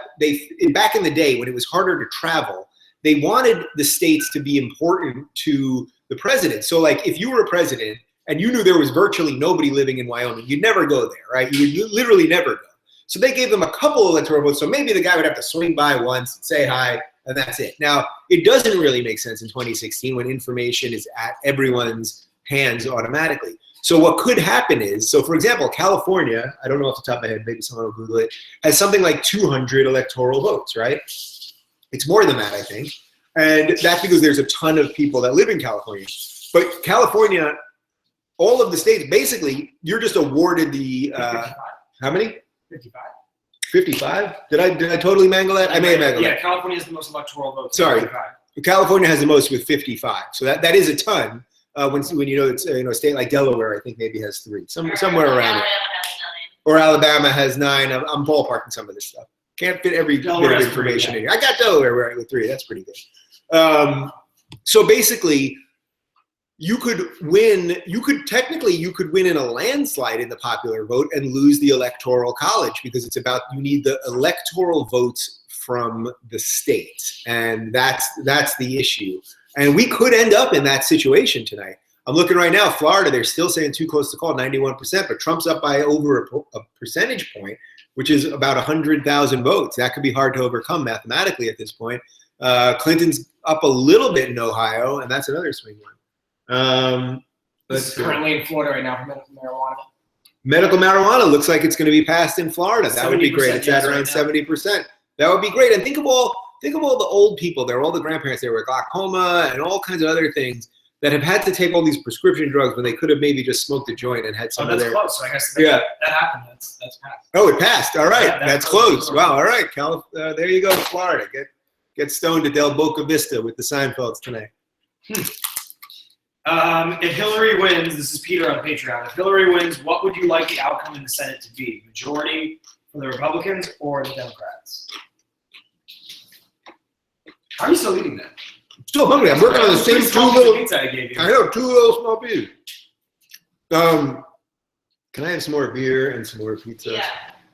back in the day when it was harder to travel, they wanted the states to be important to the president. So like if you were a president and you knew there was virtually nobody living in Wyoming, you'd never go there, right? You would literally never go. So they gave them a couple of electoral votes. So maybe the guy would have to swing by once and say hi, and that's it. Now, it doesn't really make sense in 2016 when information is at everyone's hands automatically. So what could happen is, so for example, California, I don't know off the top of my head, maybe someone will Google it, has something like 200 electoral votes, right? It's more than that, I think. And that's because there's a ton of people that live in California. But California, all of the states, basically, you're just awarded the, how many? 55. 55? Did I totally mangle that? I may have mangled that. Yeah, California has the most electoral votes. Sorry. 55. California has the most with 55. So that is a ton. When you know it's a state like Delaware, I think maybe has 3, somewhere around it. Or Alabama has 9. I'm ballparking some of this stuff. Can't fit every bit of information in here. I got Delaware right with 3. That's pretty good. So basically, you could win. You could win in a landslide in the popular vote and lose the electoral college because it's about you need the electoral votes from the state, and that's the issue. And we could end up in that situation tonight. I'm looking right now, Florida, they're still saying too close to call, 91%, but Trump's up by over a percentage point, which is about 100,000 votes. That could be hard to overcome mathematically at this point. Clinton's up a little bit in Ohio, and that's another swing one. It's currently in Florida right now for medical marijuana. Medical marijuana looks like it's going to be passed in Florida. That would be great. It's at around 70%. That would be great. And think of all the old people there, all the grandparents there with glaucoma and all kinds of other things that have had to take all these prescription drugs when they could have maybe just smoked a joint and had some of their. Close. So I guess that happened. That's passed. Oh, it passed. All right, Yeah, that's close. Wow. All right, there you go, Florida. Get stoned at Del Boca Vista with the Seinfelds tonight. If Hillary wins, this is Peter on Patreon. If Hillary wins, what would you like the outcome in the Senate to be? Majority for the Republicans or the Democrats? How are you still eating that? I'm still hungry. I'm working on the same two little pizza I gave you. I know, 2 little small pieces. Can I have some more beer and some more pizza? Yeah.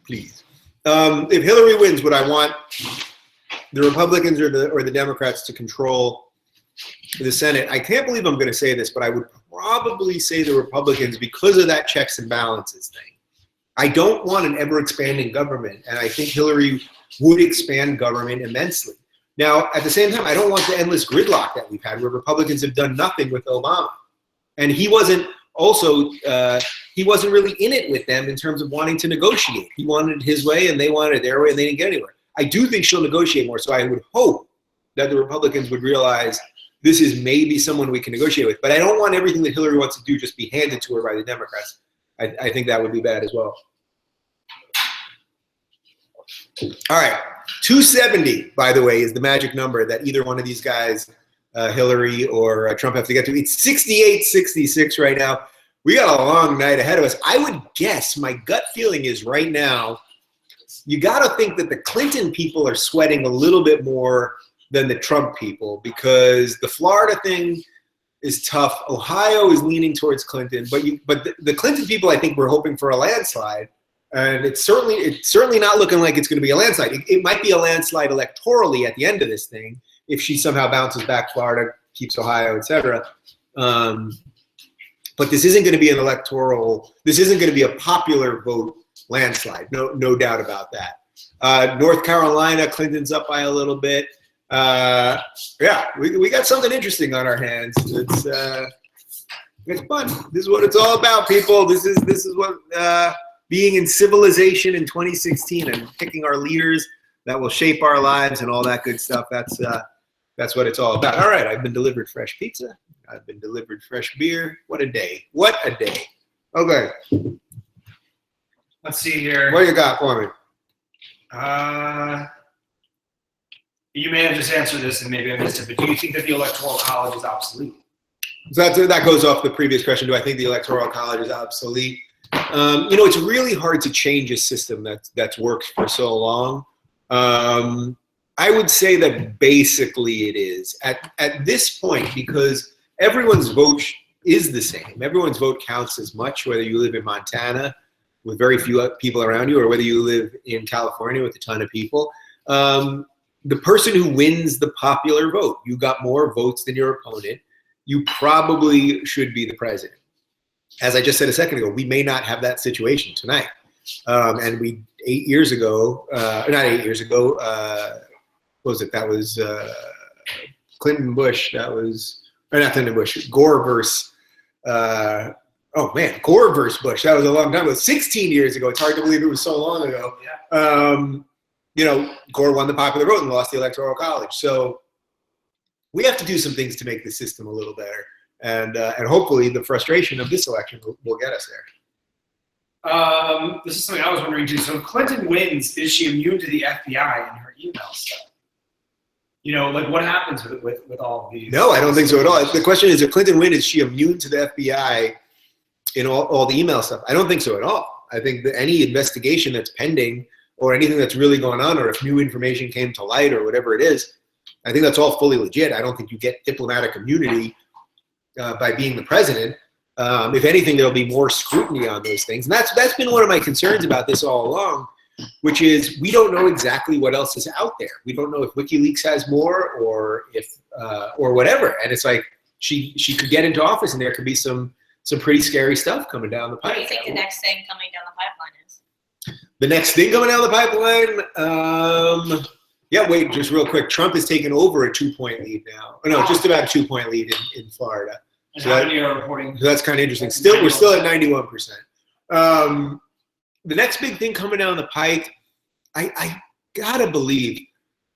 Please. If Hillary wins, would I want the Republicans or the Democrats to control the Senate? I can't believe I'm going to say this, but I would probably say the Republicans because of that checks and balances thing. I don't want an ever-expanding government, and I think Hillary would expand government immensely. Now, at the same time, I don't want the endless gridlock that we've had where Republicans have done nothing with Obama. And he wasn't really in it with them in terms of wanting to negotiate. He wanted it his way and they wanted it their way and they didn't get anywhere. I do think she'll negotiate more, so I would hope that the Republicans would realize this is maybe someone we can negotiate with. But I don't want everything that Hillary wants to do just be handed to her by the Democrats. I think that would be bad as well. All right, 270, by the way, is the magic number that either one of these guys, Hillary or Trump, have to get to. It's 68-66 right now. We got a long night ahead of us. I would guess, my gut feeling is right now, you got to think that the Clinton people are sweating a little bit more than the Trump people because the Florida thing is tough. Ohio is leaning towards Clinton, but the Clinton people, I think, were hoping for a landslide. And it's certainly not looking like it's going to be a landslide. It might be a landslide electorally at the end of this thing if she somehow bounces back Florida, keeps Ohio, etc. But this isn't going to be an electoral. This isn't going to be a popular vote landslide. No doubt about that. North Carolina, Clinton's up by a little bit. Yeah, we got something interesting on our hands. It's fun. This is what it's all about, people. This is what. Being in civilization in 2016 and picking our leaders that will shape our lives and all that good stuff. That's what it's all about. All right, I've been delivered fresh pizza. I've been delivered fresh beer. What a day. What a day. Okay. Let's see here. What you got for me? You may have just answered this and maybe I missed it, but do you think that the Electoral College is obsolete? So that goes off the previous question. Do I think the Electoral College is obsolete? It's really hard to change a system that's worked for so long. I would say that basically it is at this point because everyone's vote is the same. Everyone's vote counts as much, whether you live in Montana, with very few people around you, or whether you live in California with a ton of people, the person who wins the popular vote, you got more votes than your opponent, you probably should be the president. As I just said a second ago, we may not have that situation tonight. And we, 8 years ago, not 8 years ago, what was it? That was Clinton Bush. That was, or not Clinton Bush, Gore versus, Gore versus Bush. That was a long time ago. 16 years ago. It's hard to believe it was so long ago. Gore won the popular vote and lost the Electoral College. So we have to do some things to make the system a little better. And hopefully the frustration of this election will get us there. This is something I was wondering too. So if Clinton wins, is she immune to the FBI and her email stuff? What happens with all of these? No, I don't think so at all. The question is, if Clinton wins, is she immune to the FBI in all the email stuff? I don't think so at all. I think that any investigation that's pending or anything that's really going on, or if new information came to light or whatever it is, I think that's all fully legit. I don't think you get diplomatic immunity by being the president. If anything, there'll be more scrutiny on those things. And that's been one of my concerns about this all along, which is we don't know exactly what else is out there. We don't know if WikiLeaks has more or if or whatever. And it's like she could get into office and there could be some pretty scary stuff coming down the pipe. What do you think the next thing coming down the pipeline is? The next thing coming down the pipeline, just real quick. Trump has taken over a 2-point lead now. Oh, no, just about a 2-point lead in Florida. And how many are reporting? So that's kind of interesting. We're still at 91%. The next big thing coming down the pike, I gotta believe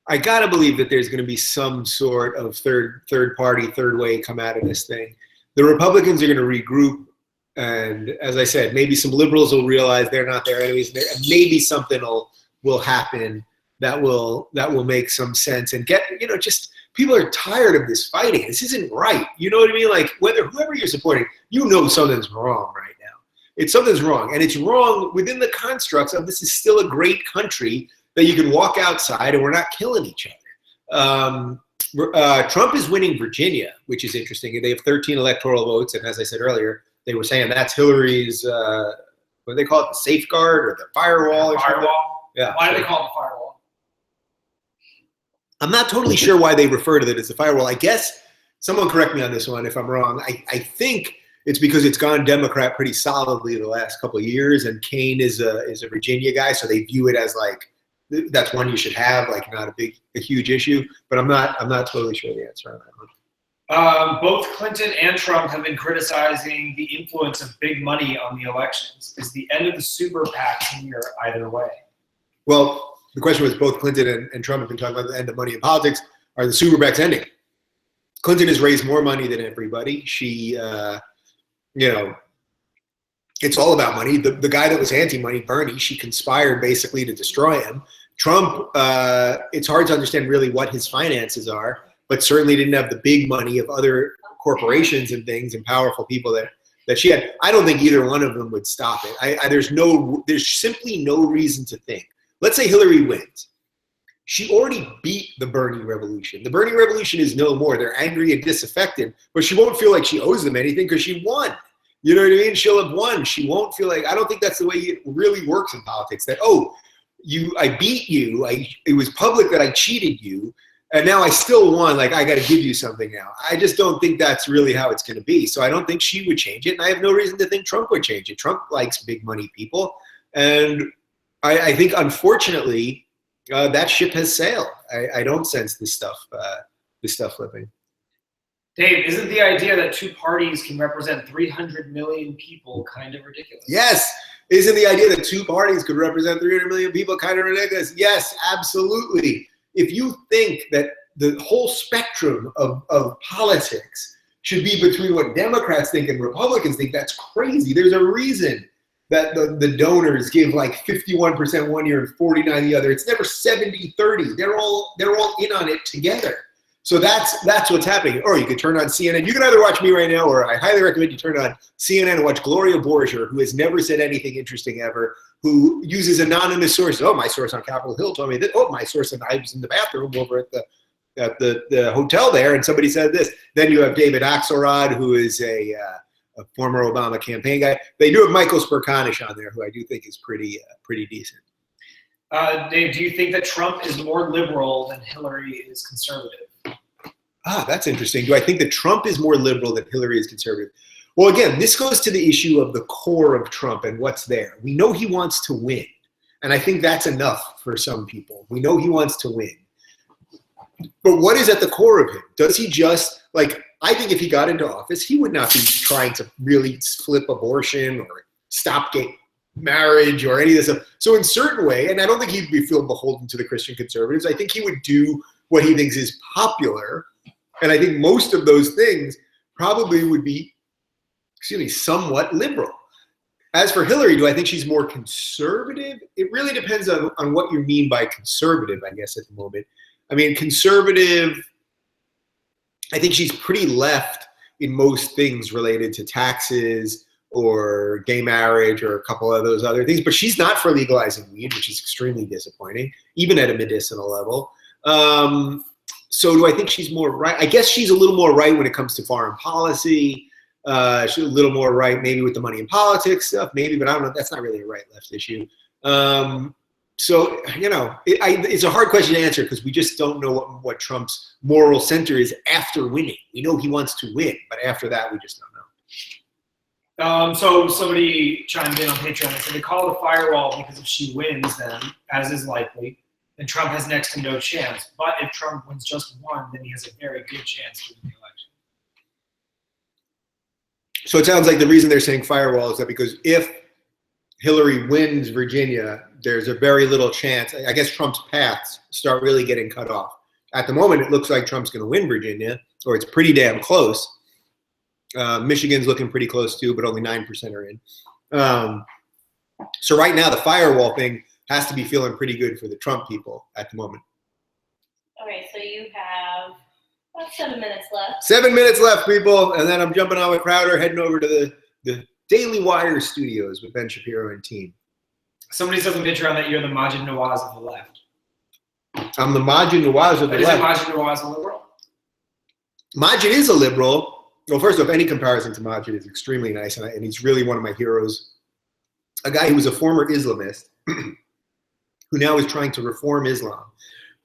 that there's going to be some sort of third party, third way come out of this thing. The Republicans are going to regroup, and as I said, maybe some liberals will realize they're not their enemies, and maybe something will happen that will make some sense and get just. People are tired of this fighting. This isn't right. You know what I mean? Like whoever you're supporting, something's wrong right now. Something's wrong. And it's wrong within the constructs of this is still a great country that you can walk outside and we're not killing each other. Trump is winning Virginia, which is interesting. They have 13 electoral votes. And as I said earlier, they were saying that's Hillary's, what do they call it? The safeguard or the firewall or something? Firewall? Yeah. Why do they call it the firewall? I'm not totally sure why they refer to it as the firewall. I guess, someone correct me on this one if I'm wrong. I think it's because it's gone Democrat pretty solidly the last couple of years, and Kaine is a Virginia guy, so they view it as like that's one you should have, like not a huge issue. But I'm not totally sure the answer on that one. Both Clinton and Trump have been criticizing the influence of big money on the elections. Is the end of the super PACs near either way? Well, the question was both Clinton and Trump have been talking about the end of money in politics. Are the super PACs ending? Clinton has raised more money than everybody. She, it's all about money. The guy that was anti-money, Bernie, she conspired basically to destroy him. Trump, it's hard to understand really what his finances are, but certainly didn't have the big money of other corporations and things and powerful people that she had. I don't think either one of them would stop it. There's simply no reason to think. Let's say Hillary wins. She already beat the Bernie revolution. The Bernie revolution is no more. They're angry and disaffected, but she won't feel like she owes them anything because she won. You know what I mean? She'll have won. She won't feel like, I don't think that's the way it really works in politics, that, I beat you. It was public that I cheated you, and now I still won. Like, I got to give you something now. I just don't think that's really how it's going to be. So I don't think she would change it, and I have no reason to think Trump would change it. Trump likes big money people, and I think, unfortunately, that ship has sailed. I don't sense this stuff flipping. Dave, isn't the idea that two parties can represent 300 million people kind of ridiculous? Yes. Isn't the idea that two parties could represent 300 million people kind of ridiculous? Yes, absolutely. If you think that the whole spectrum of politics should be between what Democrats think and Republicans think, that's crazy. There's a reason that the donors give like 51% one year and 49% the other. It's never 70-30. They're all in on it together. So that's what's happening. Or you could turn on CNN. You can either watch me right now, or I highly recommend you turn on CNN and watch Gloria Borger, who has never said anything interesting ever, who uses anonymous sources. Oh, my source on Capitol Hill told me that. Oh, my source, and I was in the bathroom over at the hotel there, and somebody said this. Then you have David Axelrod, who is a former Obama campaign guy. They do have Michael Sperkanish on there, who I do think is pretty decent. Dave, do you think that Trump is more liberal than Hillary is conservative? That's interesting. Do I think that Trump is more liberal than Hillary is conservative? Well, again, this goes to the issue of the core of Trump and what's there. We know he wants to win, and I think that's enough for some people. We know he wants to win. But what is at the core of him? Does he just, like, I think if he got into office, he would not be trying to really flip abortion or stop gay marriage or any of this stuff. So in certain way, and I don't think he'd feel beholden to the Christian conservatives, I think he would do what he thinks is popular. And I think most of those things probably would be, somewhat liberal. As for Hillary, do I think she's more conservative? It really depends on what you mean by conservative, I guess, at the moment. I mean, conservative, I think she's pretty left in most things related to taxes or gay marriage or a couple of those other things. But she's not for legalizing weed, which is extremely disappointing, even at a medicinal level. So do I think she's more right? I guess she's a little more right when it comes to foreign policy. She's a little more right maybe with the money in politics stuff, maybe, but I don't know. That's not really a right-left issue. So, it's a hard question to answer because we just don't know what Trump's moral center is after winning. We know he wants to win, but after that, we just don't know. So somebody chimed in on Patreon and said they call it a firewall because if she wins, then, as is likely, then Trump has next to no chance. But if Trump wins just one, then he has a very good chance to win the election. So it sounds like the reason they're saying firewall is that because if Hillary wins Virginia, there's a very little chance. I guess Trump's paths start really getting cut off. At the moment, it looks like Trump's going to win Virginia, or it's pretty damn close. Michigan's looking pretty close too, but only 9% are in. So right now, the firewall thing has to be feeling pretty good for the Trump people at the moment. Okay, so you have about 7 minutes left. 7 minutes left, people, and then I'm jumping on with Crowder, heading over to the Daily Wire studios with Ben Shapiro and team. Somebody says on Patreon that you're the Majid Nawaz of the left. I'm the Majid Nawaz of the left. Is Majid Nawaz a liberal? Majid is a liberal. Well, first off, any comparison to Majid is extremely nice, and he's really one of my heroes. A guy who was a former Islamist who now is trying to reform Islam,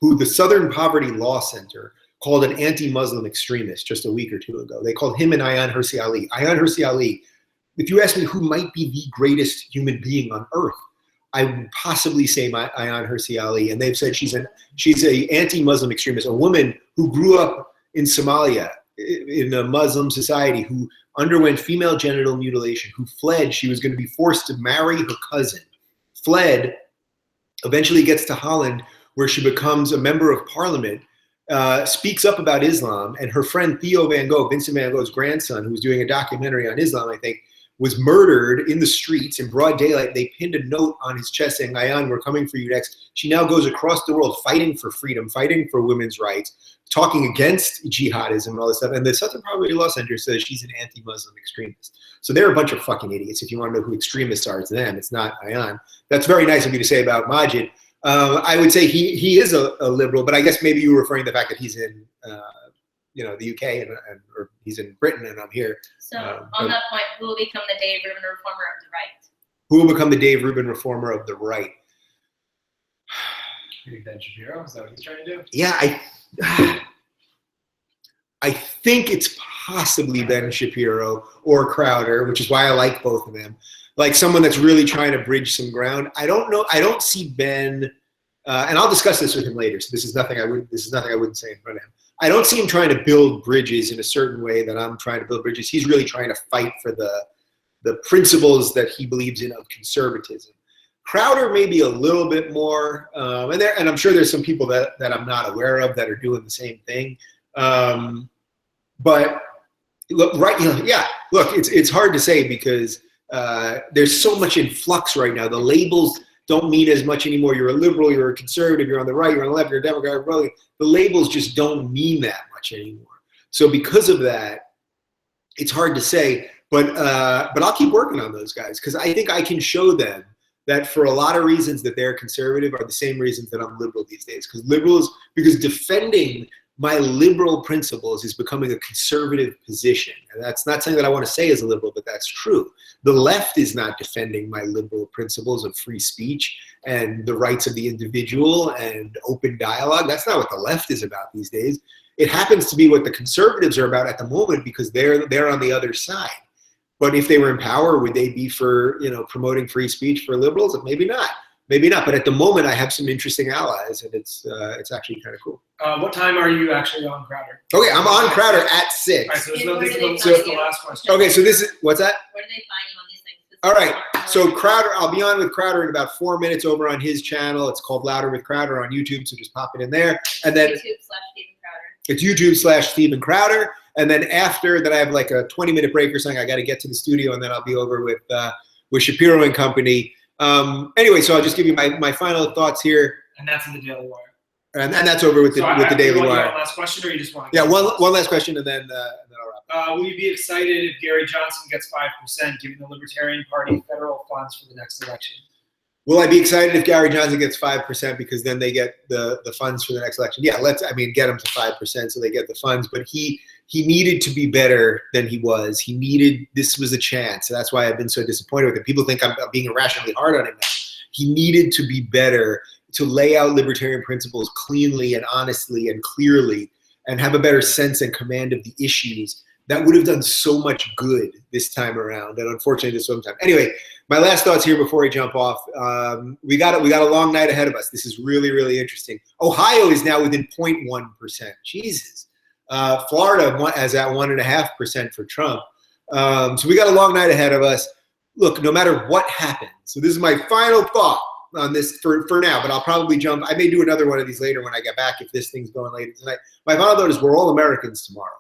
who the Southern Poverty Law Center called an anti-Muslim extremist just a week or two ago. They called him and Ayaan Hirsi Ali. Ayaan Hirsi Ali, if you ask me who might be the greatest human being on earth, I would possibly say Ayaan Hirsi Ali. And they've said she's an anti-Muslim extremist, a woman who grew up in Somalia in a Muslim society, who underwent female genital mutilation, who fled. She was going to be forced to marry her cousin, fled, eventually gets to Holland, where she becomes a member of parliament, speaks up about Islam, and her friend Theo Van Gogh, Vincent Van Gogh's grandson, who was doing a documentary on Islam, I think, was murdered in the streets in broad daylight. They pinned a note on his chest saying, Ayaan, we're coming for you next. She now goes across the world fighting for freedom, fighting for women's rights, talking against jihadism and all this stuff. And the Southern Poverty Law Center says she's an anti-Muslim extremist. So they're a bunch of fucking idiots. If you want to know who extremists are, it's them. It's not Ayaan. That's very nice of you to say about Majid. I would say he is a liberal, but I guess maybe you were referring to the fact that he's in the UK or he's in Britain and I'm here. So on that point, who will become the Dave Rubin reformer of the right? Who will become the Dave Rubin reformer of the right? Ben Shapiro, is that what he's trying to do? Yeah, I think it's possibly Ben Shapiro or Crowder, which is why I like both of them. Like someone that's really trying to bridge some ground. I don't know. I don't see Ben, and I'll discuss this with him later. So this is nothing I wouldn't say in front of him. I don't see him trying to build bridges in a certain way that I'm trying to build bridges. He's really trying to fight for the principles that he believes in of conservatism. Crowder maybe a little bit more, and I'm sure there's some people that I'm not aware of that are doing the same thing. But look, look, it's hard to say because there's so much in flux right now. The labels don't mean as much anymore. You're a liberal, you're a conservative, you're on the right, you're on the left, you're a Democrat, you're a Republican. The labels just don't mean that much anymore. So because of that, it's hard to say. But I'll keep working on those guys because I think I can show them that for a lot of reasons that they're conservative are the same reasons that I'm liberal these days. Because defending my liberal principles is becoming a conservative position. And that's not something that I want to say as a liberal, but that's true. The left is not defending my liberal principles of free speech and the rights of the individual and open dialogue. That's not what the left is about these days. It happens to be what the conservatives are about at the moment because they're on the other side. But if they were in power, would they be for, promoting free speech for liberals? Maybe not. Maybe not. But at the moment, I have some interesting allies, and it's actually kind of cool. What time are you actually on Crowder? Okay, I'm on Crowder at 6. All right, so this Where is do they the find last question. Okay, so this is, what's that? Where do they find you on these things? All right, so Crowder, I'll be on with Crowder in about 4 minutes over on his channel. It's called Louder with Crowder on YouTube, so just pop it in there. And then YouTube/Stephen Crowder. it's YouTube/Stephen Crowder. And then after that, I have like a 20-minute break or something. I got to get to the studio, and then I'll be over with Shapiro and Company. Anyway, so I'll just give you my final thoughts here. And that's in the Daily Wire. And that's over with the Daily Wire. One last question, or you just want to? Yeah, one last question, and then I'll wrap. Will you be excited if Gary Johnson gets 5%, giving the Libertarian Party federal funds for the next election? Will I be excited if Gary Johnson gets 5% because then they get the funds for the next election? Yeah, get him to 5% so they get the funds. But he needed to be better than he was. This was a chance. So that's why I've been so disappointed with him. People think I'm being irrationally hard on him now. He needed to be better, to lay out libertarian principles cleanly and honestly and clearly, and have a better sense and command of the issues. That would have done so much good this time around, and unfortunately this one time. Anyway, my last thoughts here before I jump off. We got a long night ahead of us. This is really, really interesting. Ohio is now within 0.1%. Jesus. Florida is at 1.5% for Trump. So we got a long night ahead of us. Look, no matter what happens, so this is my final thought on this for now, but I'll probably jump. I may do another one of these later when I get back if this thing's going later tonight. My final thought is we're all Americans tomorrow.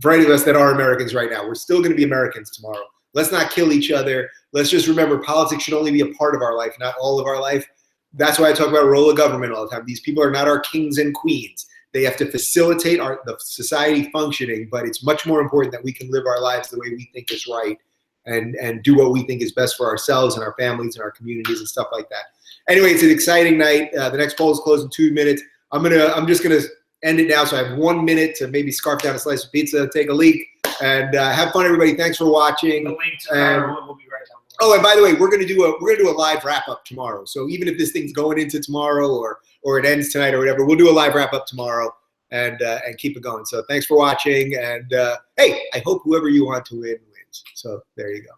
For any of us that are Americans right now, we're still going to be Americans tomorrow. Let's not kill each other. Let's just remember politics should only be a part of our life, not all of our life. That's why I talk about role of government all the time. These people are not our kings and queens. They have to facilitate the society functioning, but it's much more important that we can live our lives the way we think is right and do what we think is best for ourselves and our families and our communities and stuff like that. Anyway, it's an exciting night. The next poll is closed in 2 minutes. I'm just gonna end it now, so I have 1 minute to maybe scarf down a slice of pizza, take a leak, and have fun, everybody. Thanks for watching. The link to our will be right down below. Oh, and by the way, we're gonna do a live wrap up tomorrow. So even if this thing's going into tomorrow or it ends tonight or whatever, we'll do a live wrap up tomorrow and keep it going. So thanks for watching, and hey, I hope whoever you want to win wins. So there you go.